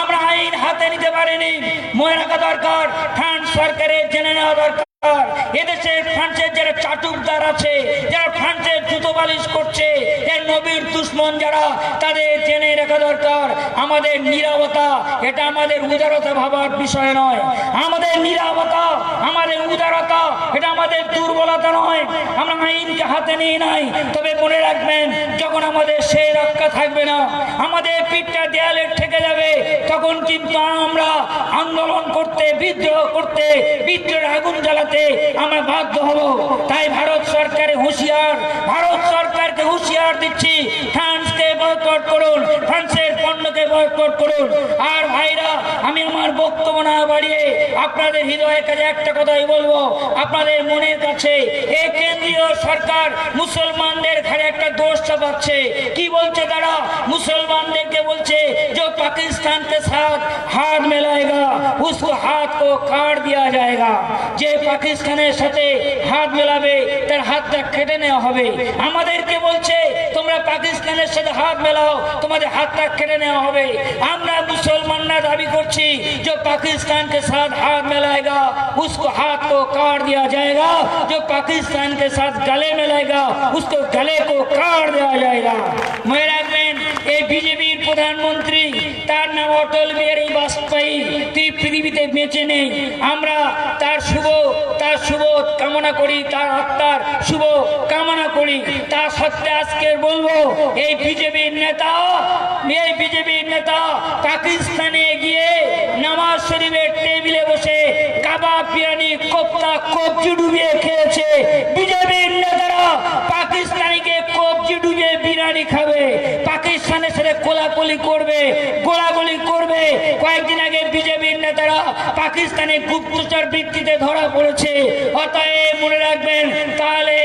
আমরা আইন হাতে নিতে পারিনি। মনে রাখা দরকার, ফ্রান্স সরকারের জেনে নেওয়া দরকার, এদেশের ফ্রান্সের যারা চাটুকদার আছে, যারা ফ্রান্সের জুতো বালিশ করছে, যারা নবীর দুশ্মন যারা, তাদের জেনে রাখা দরকার, আমাদের নীরবতা এটা আমাদের উদারতা ভাবার বিষয় নয়। আমাদের নীরবতা, আমাদের উদারতা এটা আমাদের দুর্বলতা নয়। আমরা আইনকে হাতে নিয়ে নাই। তবে মনে রাখবেন, যখন আমাদের সেই রক্ষা থাকবে না, আমাদের পিঠটা দেয়ালে ঠেকে যাবে, তখন কিন্তু আমরা আন্দোলন করতে, বিদ্রোহ করতে, বিদ্রোহের আগুন জ্বালাতে আমরা বাধ্য হব। তাই ভারত সরকারের হুঁশিয়ার, ভারত সরকারকে হুঁশিয়ার দিচ্ছি, ফ্রান্সকে বয়কট করুন, ফ্রান্সের পণ্যকে বয়কট করুন। আর ভাইরা, আমি আমার বক্তব্য না বাড়িয়ে আপনাদের হৃদয়ের কাছে একটা কথাই বলবো, আপনাদের মনের কাছে এই কেন্দ্রীয় সরকার মুসলমানদের ঘাড়ে একটা দোষ চাপাচ্ছে। কি বলছে তারা? মুসলমানদেরকে বলছে, जो पाकिस्तान के साथ हाथ मिलाएगा उसको हाथ को काट दिया जाएगा। যে পাকিস্তানের সাথে হাত মেলাবে তার হাতটা কেটে নেওয়া হবে। আমাদেরকে বলছে, তোমরা পাকিস্তানের সাথে হাত মেলাও, তোমাদের হাতটা কেটে নেওয়া হবে। আমরা মুসলমানরা দাবি করছি, जो पाकिस्तान के साथ हाथ मिलाएगा उसको हाथ को काट दिया जाएगा, जो पाकिस्तान के साथ गले मिलाएगा उसको गले को काट दिया जाएगा। মনে রাখবেন, এই বিজেপির প্রধানমন্ত্রী, তার নাম অটল বিহারী বাজপেয়ী, তিনি পৃথিবীতে বেঁচে নেই। আমরা তার শুভ কামনা করি, তার আত্মার শুভ কামনা করি। তা সত্ত্বে আজকে বলবো, এই বিজেপির নেতা পাকিস্তানে গিয়ে নামাজ শরীফের টেবিলে বসে কাবাব, বিরিয়ানি, কোপ্তা, কবজি ডুবিয়ে খেয়েছে। বিজেপির নেতারা পাকিস্তানিকে কবজি ডুবিয়ে কোলাকুলি করবে, গোলাগুলি করবে। কয়েকদিন আগে বিজেপির নেতারা পাকিস্তানে গুপ্তচর বৃত্তিতে ধরা পড়েছে। অতএব মনে রাখবেন, তাহলে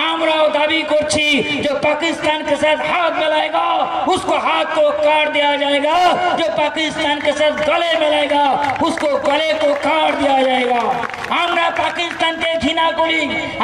আমরাও দাবি করছি যে पाकिस्तान के साथ हाथ मिलाएगा उसको हाथ को काट दिया जाएगा, जो पाकिस्तान के साथ गले मिलाएगा उसको गले को काट दिया जाएगा। আমরা পাকিস্তানকে ঘৃণা করি।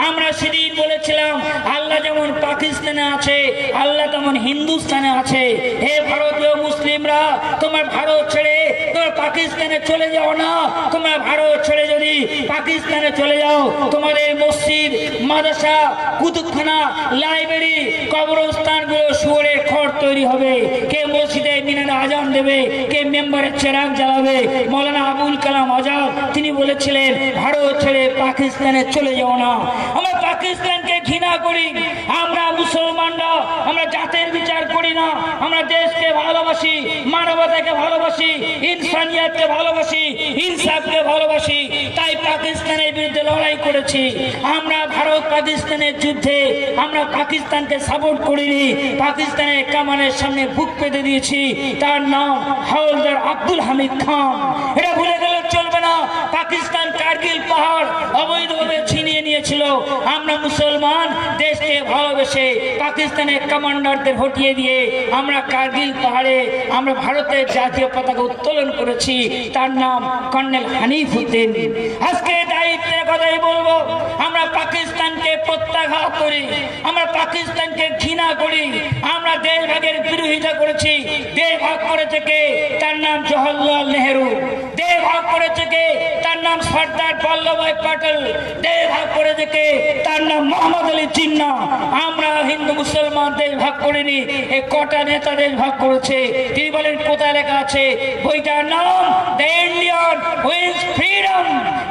আমরা সেদিন বলেছিলাম আল্লাহ যেমন পাকিস্তানে আছে আল্লাহ তেমন হিন্দুস্তানে আছে। হে ভারতীয় মুসলিমরা, তোমার ভারত ছেড়ে তোমার পাকিস্তানে চলে যাও না। তোমরা ভারত ছেড়ে যদি পাকিস্তানে চলে যাও, তোমাদের মসজিদ, মাদ্রাসা, কুতুবখানা, লাইব্রেরি, কবরস্থানগুলো শুয়োরের খড় তৈরি হবে। কে মসজিদে মিনারে আজান দেবে, কে মেম্বারের চেরাগ জ্বালাবে। মৌলানা আবুল কালাম আজাদ তিনি বলেছিলেন ভারত ছেড়ে পাকিস্তানে চলে যাও না। আমরা পাকিস্তানকে ঘৃণা করি। আমরা মুসলমানরা আমরা জাতের বিচার করি না। আমরা দেশকে ভালোবাসি, মানবতাকে ভালোবাসি, ইনসানিয়াতকে ভালোবাসি, ইনসাফকে ভালোবাসি। তাই পাকিস্তানের বিরুদ্ধে লড়াই করেছি। আমরা ভারত পাকিস্তানের যুদ্ধে আমরা পাকিস্তানকে সাপোর্ট করিনি। পাকিস্তানের কামানের সামনে বুক পেতে দিয়েছি। তার নাম হাওলদার আব্দুল হামিদ খান। এটা ভুলে গেলে চলবে না। পাকিস্তান কার্গিল পাহাড় অবৈধভাবে ছিনিয়ে নিয়েছিল। আমরা মুসলমান দেশকে ভালোবেসে পাকিস্তানের কমান্ডারদের হটিয়ে দিয়ে আমরা কার্গিল পাহাড়ে আমরা ভারতের জাতীয় পতাকা উত্তোলন করেছি। তার নাম কর্নেল হানিফ উদ্দিন। আজকে দায়িত্বের কথাই বলবো, আমরা পাকিস্তানকে প্রত্যাঘাত করি, আমরা পাকিস্তানকে ঘৃণা করি। আমরা দেশ ভাগের বিরোধিতা করেছি। দেশ ভাগ করেছে কে? তার নাম জওহরলাল নেহেরু। দেশ ভাগ করেছে কে? তার নাম সর্দার বল্লভভাই প্যাটেল। দেশ ভাগ করেছে কে? তার নাম মোহাম্মদ আলী জিন্নাহ। আমরা হিন্দু মুসলমান দেশ ভাগ করিনি। এই কটা নেতা দেশ ভাগ করেছে। তিনি বলেন কোথায় লেখা আছে? বইটার নাম দ্য ইন্ডিয়ান উইন্স ফ্রিডম।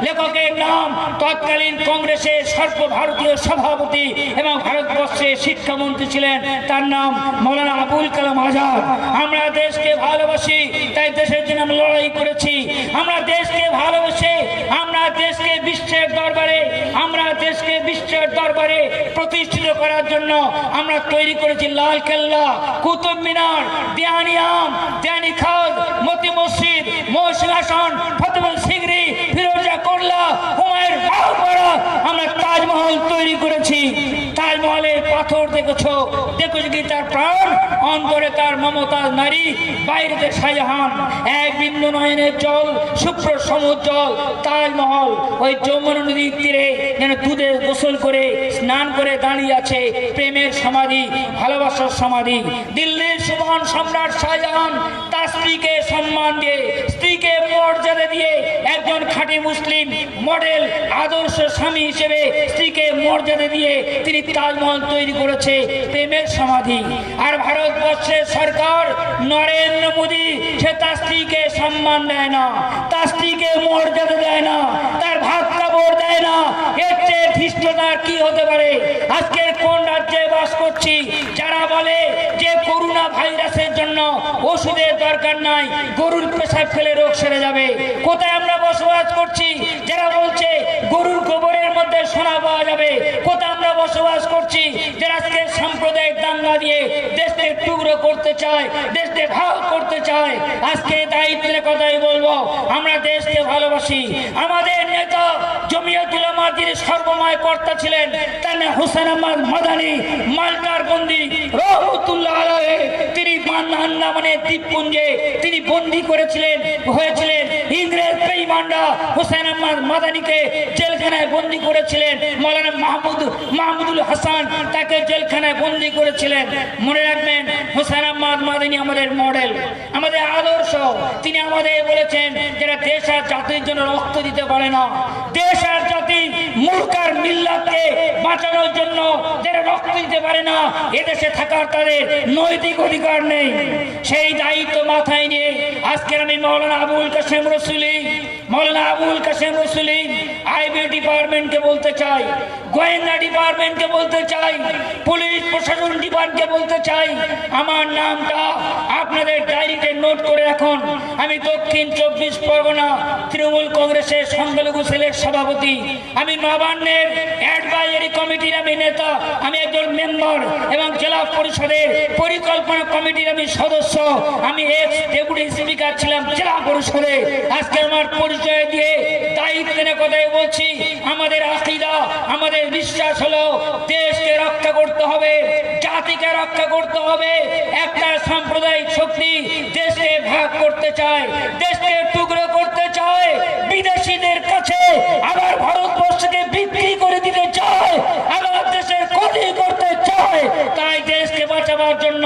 লেখকের নাম তৎকালীন কংগ্রেসের সর্বভারতীয় সভাপতি এবং ভারতবর্ষের শিক্ষামন্ত্রী ছিলেন, তার নাম মৌলানা আবুল কালাম আজাদ। আমরা দেশকে ভালোবাসি, তাই দেশের জন্য আমরা লড়াই করেছি। আমরা দেশকে ভালোবেসে আমরা দেশকে বিশ্বের দরবারে প্রতিষ্ঠিত করার জন্য আমরা তৈরি করেছি লাল কেল্লা, কুতুব মিনার, দিয়ানি আম, দিয়ানি খাদ, মতি মসজিদ, মৌসিংহাসন, ফতেপুর সিংড়ি, ফিরোজা করলা, হুমায়ুন বাড়া। আমরা তাজমহল তৈরি করেছি। তাজমহলের পাথর দেখেছো কি তার প্রাণ, অন্তরে তার মমতাজ নারী, বাইরেতে শাহজাহান। এক বিন্দু নয়নের জল, শুভ্র সমুদ্র জল। তাজমহল ওই যমুনা নদীর তীরে যেন দুধে গোসল করে স্নান করে দাঁড়িয়ে আছে। প্রেমের সমাধি, ভালোবাসার সমাধি। দিল্লির সুবহান সম্রাট শাহজাহান তার স্ত্রীকে সম্মান দিয়ে, স্ত্রীকে মর্যাদা দিয়ে, একজন খাঁটি মুসলিম মডেল আদর্শ স্বামী হিসেবে স্ত্রীকে মর্যাদা দিয়ে তিনি তাজমহল তৈরি করেছে। প্রেমের সমাধি। আর ভারতবর্ষের সরকার নরেন্দ্র মোদী সে তার স্ত্রীকে সম্মান দেয় না, তার স্ত্রীকে মর্যাদা দেয় না, তার ভাত কাপড় দেয় না। এর চেয়ে ধৃষ্টতার কি হতে পারে? আজকে কোন রাজ্যে বাস করছি যারা বলে যে করোনা ভাইরাসের জন্য ওষুধের দরকার নাই, গরুর পেশাব খেলে রোগ সেরে যাবে? কোথায় আমরা বসবাস করছি যারা বলছে গরুর গোবরের মধ্যে সোনা পাওয়া যাবে? কোথায় আমরা বসবাস করছি যারা আজকে সাম্প্রদায়িক দাঙ্গা দিয়ে দেশকে টুকরো করতে চায়, দেশকে ভাগ করতে চায়? আজকে দায়িত্বের কথাই বলবো, আমরা দেশকে ভালোবাসি। আমাদের নেতা জমিয়তুল উলামার যিনি সর্বময় কর্তা ছিলেন তার নাম হোসেন আহমদ মাদানী, মাল্টার বন্দী রহমতুল্লাহ আলাইহি। তিনি আন্দামানের দ্বীপপুঞ্জে তিনি বন্দী হয়েছিলেন। ইংরেজ বেঈমানরা হোসেন আহমদ মাদানীকে জেলখানায় বন্দী করেছিলেন। মৌলানা মাহমুদুল হাসান তাকে জেলখানায় বন্দী করেছিলেন। মনে রাখবেন, হোসেন আহমদ মাদানী আমাদের মডেল, আমাদের আদর্শ। তিনি আমাদের বলেছেন যারা দেশ আর জাতির জন্য রক্ত দিতে পারে না, দেশ আর জাতি মুরকার মিল্লাতকে বাঁচানোর জন্য যারা রক্ত দিতে পারে না, এদেশে থাকার তাদের নৈতিক অধিকার নেই। সেই দায়িত্ব মাথায় নিয়ে আজকে আমি মৌলানা আবুল কাসেম রসুলি আইবি ডিপার্টমেন্টকে বলতে চাই, গোয়েন্দা ডিপার্টমেন্টকে বলতে চাই, পুলিশ প্রশাসন ডিপার্টমেন্টকে বলতে চাই, আমার নামটা আপনাদের ডায়েরিতে নোট করে রাখুন। আমি দক্ষিণ 24 পরগনা তৃণমূল কংগ্রেসের সংখ্যালঘু সেলের সভাপতি, আমি নবান্নের অ্যাডভাইজারি কমিটির আমি নেতা, আমি একজন মেম্বার এবং জেলা পরিষদের পরিকল্পনা কমিটির আমি সদস্য, আমি এক্স ডেপুটি স্পিকার ছিলাম জেলা পরিষদে। আজকে আমার পরিচয় দিয়ে দায়িত্ব নিয়ে কথাই বলছি। আমাদের আকীদা, আমাদের বিশ্বাস হলো দেশকে রক্ষা করতে হবে, জাতিকে রক্ষা করতে হবে। একটা সাম্প্রদায়িক শক্তি দেশকে ভাগ করতে চায়, দেশকে টুকরো করতে চায়, বিদেশিদের কাছে আবার ভারতবর্ষকে বিক্রি করে দিতে চায়, আবার দেশের ক্ষতি করতে চায়। তাই দেশকে বাঁচাবার জন্য,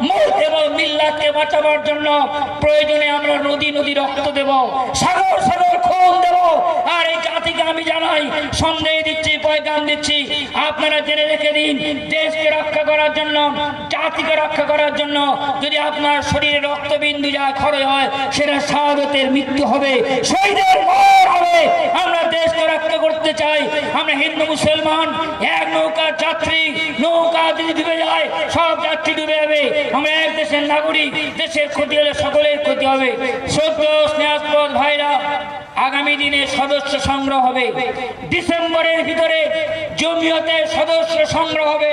মুল্ক এবং মিল্লাতকে বাঁচাবার জন্য প্রয়োজনে আমরা নদী নদী রক্ত দেব, সাগর সাগর খুন দেব। আর এই জাতিকে আমি জানাই, সন্দেহ দিচ্ছি, পয়গাম দিচ্ছি, আপনারা জেনে রেখে দিন, দেশকে রক্ষা করার জন্য, জাতিকে রক্ষা করার জন্য যদি আপনার শরীরে রক্তবিন্দু যা খরচ হয়, সেটা শাহাদাতের মৃত্যু হবে, শহীদের মর হবে। আমরা দেশকে রক্ষা করতে চাই। আমরা হিন্দু মুসলমান এক নৌকার যাত্রী, নৌকা যদি ডুবে যায় সব যাত্রী ডুবে যাবে। আমরা এক দেশের নাগরিক, দেশের ক্ষতি হলে সকলের ক্ষতি হবে। সত্য স্নেহাস্পদ ভাইরা, আগামী দিনে সদস্য সংগ্রহ হবে, ডিসেম্বরের ভিতরে জমিয়তের সদস্য সংগ্রহ হবে।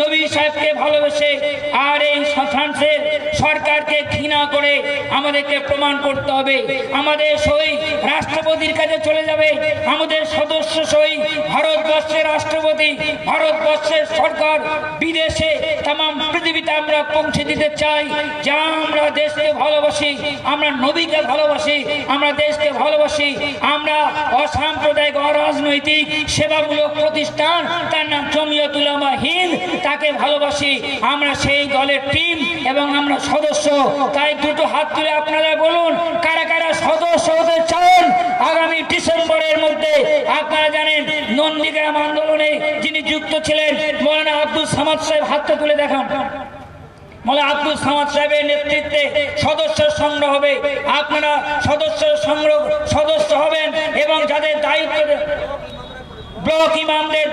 নবী সাহেবকে ভালোবেসে আর এই ফ্রান্সের সরকারকে ঘৃণা করে আমাদেরকে প্রমাণ করতে হবে। আমাদের সই রাষ্ট্রপতির কাছে চলে যাবে, আমাদের সদস্য সই ভারতবর্ষের রাষ্ট্রপতি, ভারতবর্ষের সরকার, বিদেশে তাম পৃথিবীতে আমরা পৌঁছে দিতে চাই যে আমরা দেশকে ভালোবাসি, আমরা নবীকে ভালোবাসি, আমরা দেশকে ভালোবাসি। আমরা অসাম্প্রদায়িক অরাজনৈতিক সেবামূলক প্রতিষ্ঠান, তার নাম জমিয়ত উলামা হিন্দ, তাকে ভালোবাসি। আমরা সেই দলের টিম এবং আমরা সদস্য। তাই দুটো হাত তুলে আপনারা বলুন কারা কারা সদস্য হতে চান আগামী ডিসেম্বরের মধ্যে। আপনারা জানেন নন্দীগ্রাম আন্দোলনে যিনি যুক্ত ছিলেন মৌলানা আব্দুল সামাদ সাহেব, হাতটা তুলে দেখান। মৌলানা আব্দুল সামাদ সাহেবের নেতৃত্বে সদস্য সংগ্রহ হবে। আপনারা সদস্য হবেন এবং যাদের দায়িত্ব, ব্লক ইমামদের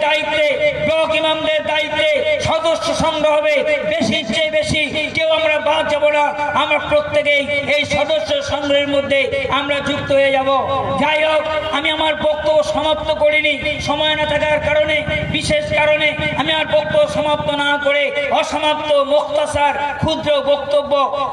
দায়িত্বে সদস্য সংগ্রহ হবে। বেশির চেয়ে বেশি কেউ আমরা বাদ যাব না, আমরা প্রত্যেকেই এই সদস্য সংগ্রহের মধ্যে আমরা যুক্ত হয়ে যাব। যাই হোক, আমি আমার বক্তব্য সমাপ্ত করিনি, সময় না থাকার কারণে, বিশেষ কারণে আমি আর বক্তব্য সমাপ্ত না করে অসমাপ্ত মুখতাসার ক্ষুদ্র বক্তব্য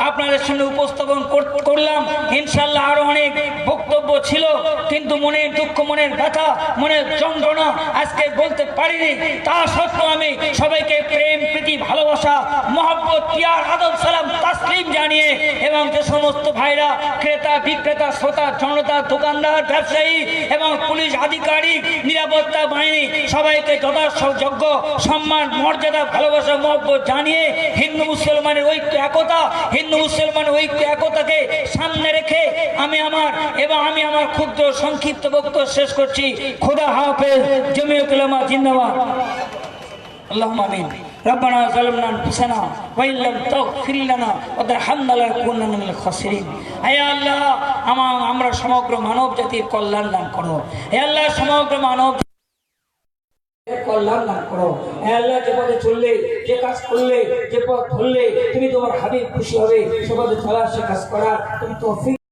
আপনাদের সামনে উপস্থাপন করলাম। ইনশাল্লাহ আরো অনেক বক্তব্য ছিল, কিন্তু মনের দুঃখ, মনের ব্যথা, মনের যন্ত্রণা আজকে বলতে পারিনি। তা সত্ত্বেও আমি সবাইকে প্রেম, প্রীতি, ভালোবাসা, মহব্বত, পিয়ার, আদব, সালাম, তাসলিম জানিয়ে এবং যে সমস্ত ভাইরা ক্রেতা, বিক্রেতা, শ্রোতা, জনতা, দোকানদার, ব্যবসায়ী এবং পুলিশ আধিকারিক, নিরাপত্তা বাহিনী, সবাইকে যথাযোগ্য সম্মান, মর্যাদা, ভালোবাসা, মহব্বত জানিয়ে হিন্দু মুসলমানের ঐক্য একতাকে সামনে রেখে আমি আমার ক্ষুদ্র সংক্ষিপ্ত বক্তব্য শেষ করছি। খোদা হাফেজ। জমিয়ত উলামা জিন্দাবাদ। আল্লাহুম্মা আমিন। রব্বানা যালামনা আনফুসানা ওয়া ইল্লাম তাগফির লানা ওয়া তারহামনা লানাকুনান্না মিনাল খাসিরিন। হে আল্লাহ, আমরা সমগ্র মানব জাতির কল্যাণ দান করো। হে আল্লাহ, সমগ্র মানব কল্যাণ দান করো। হে আল্লাহ, যে পথে চললে, যে কাজ করলে, যে পথ ধরলে তুমি তোমার হাবিব খুশি হবে, সে পথে চলার, সে কাজ করার তুমি তৌফিক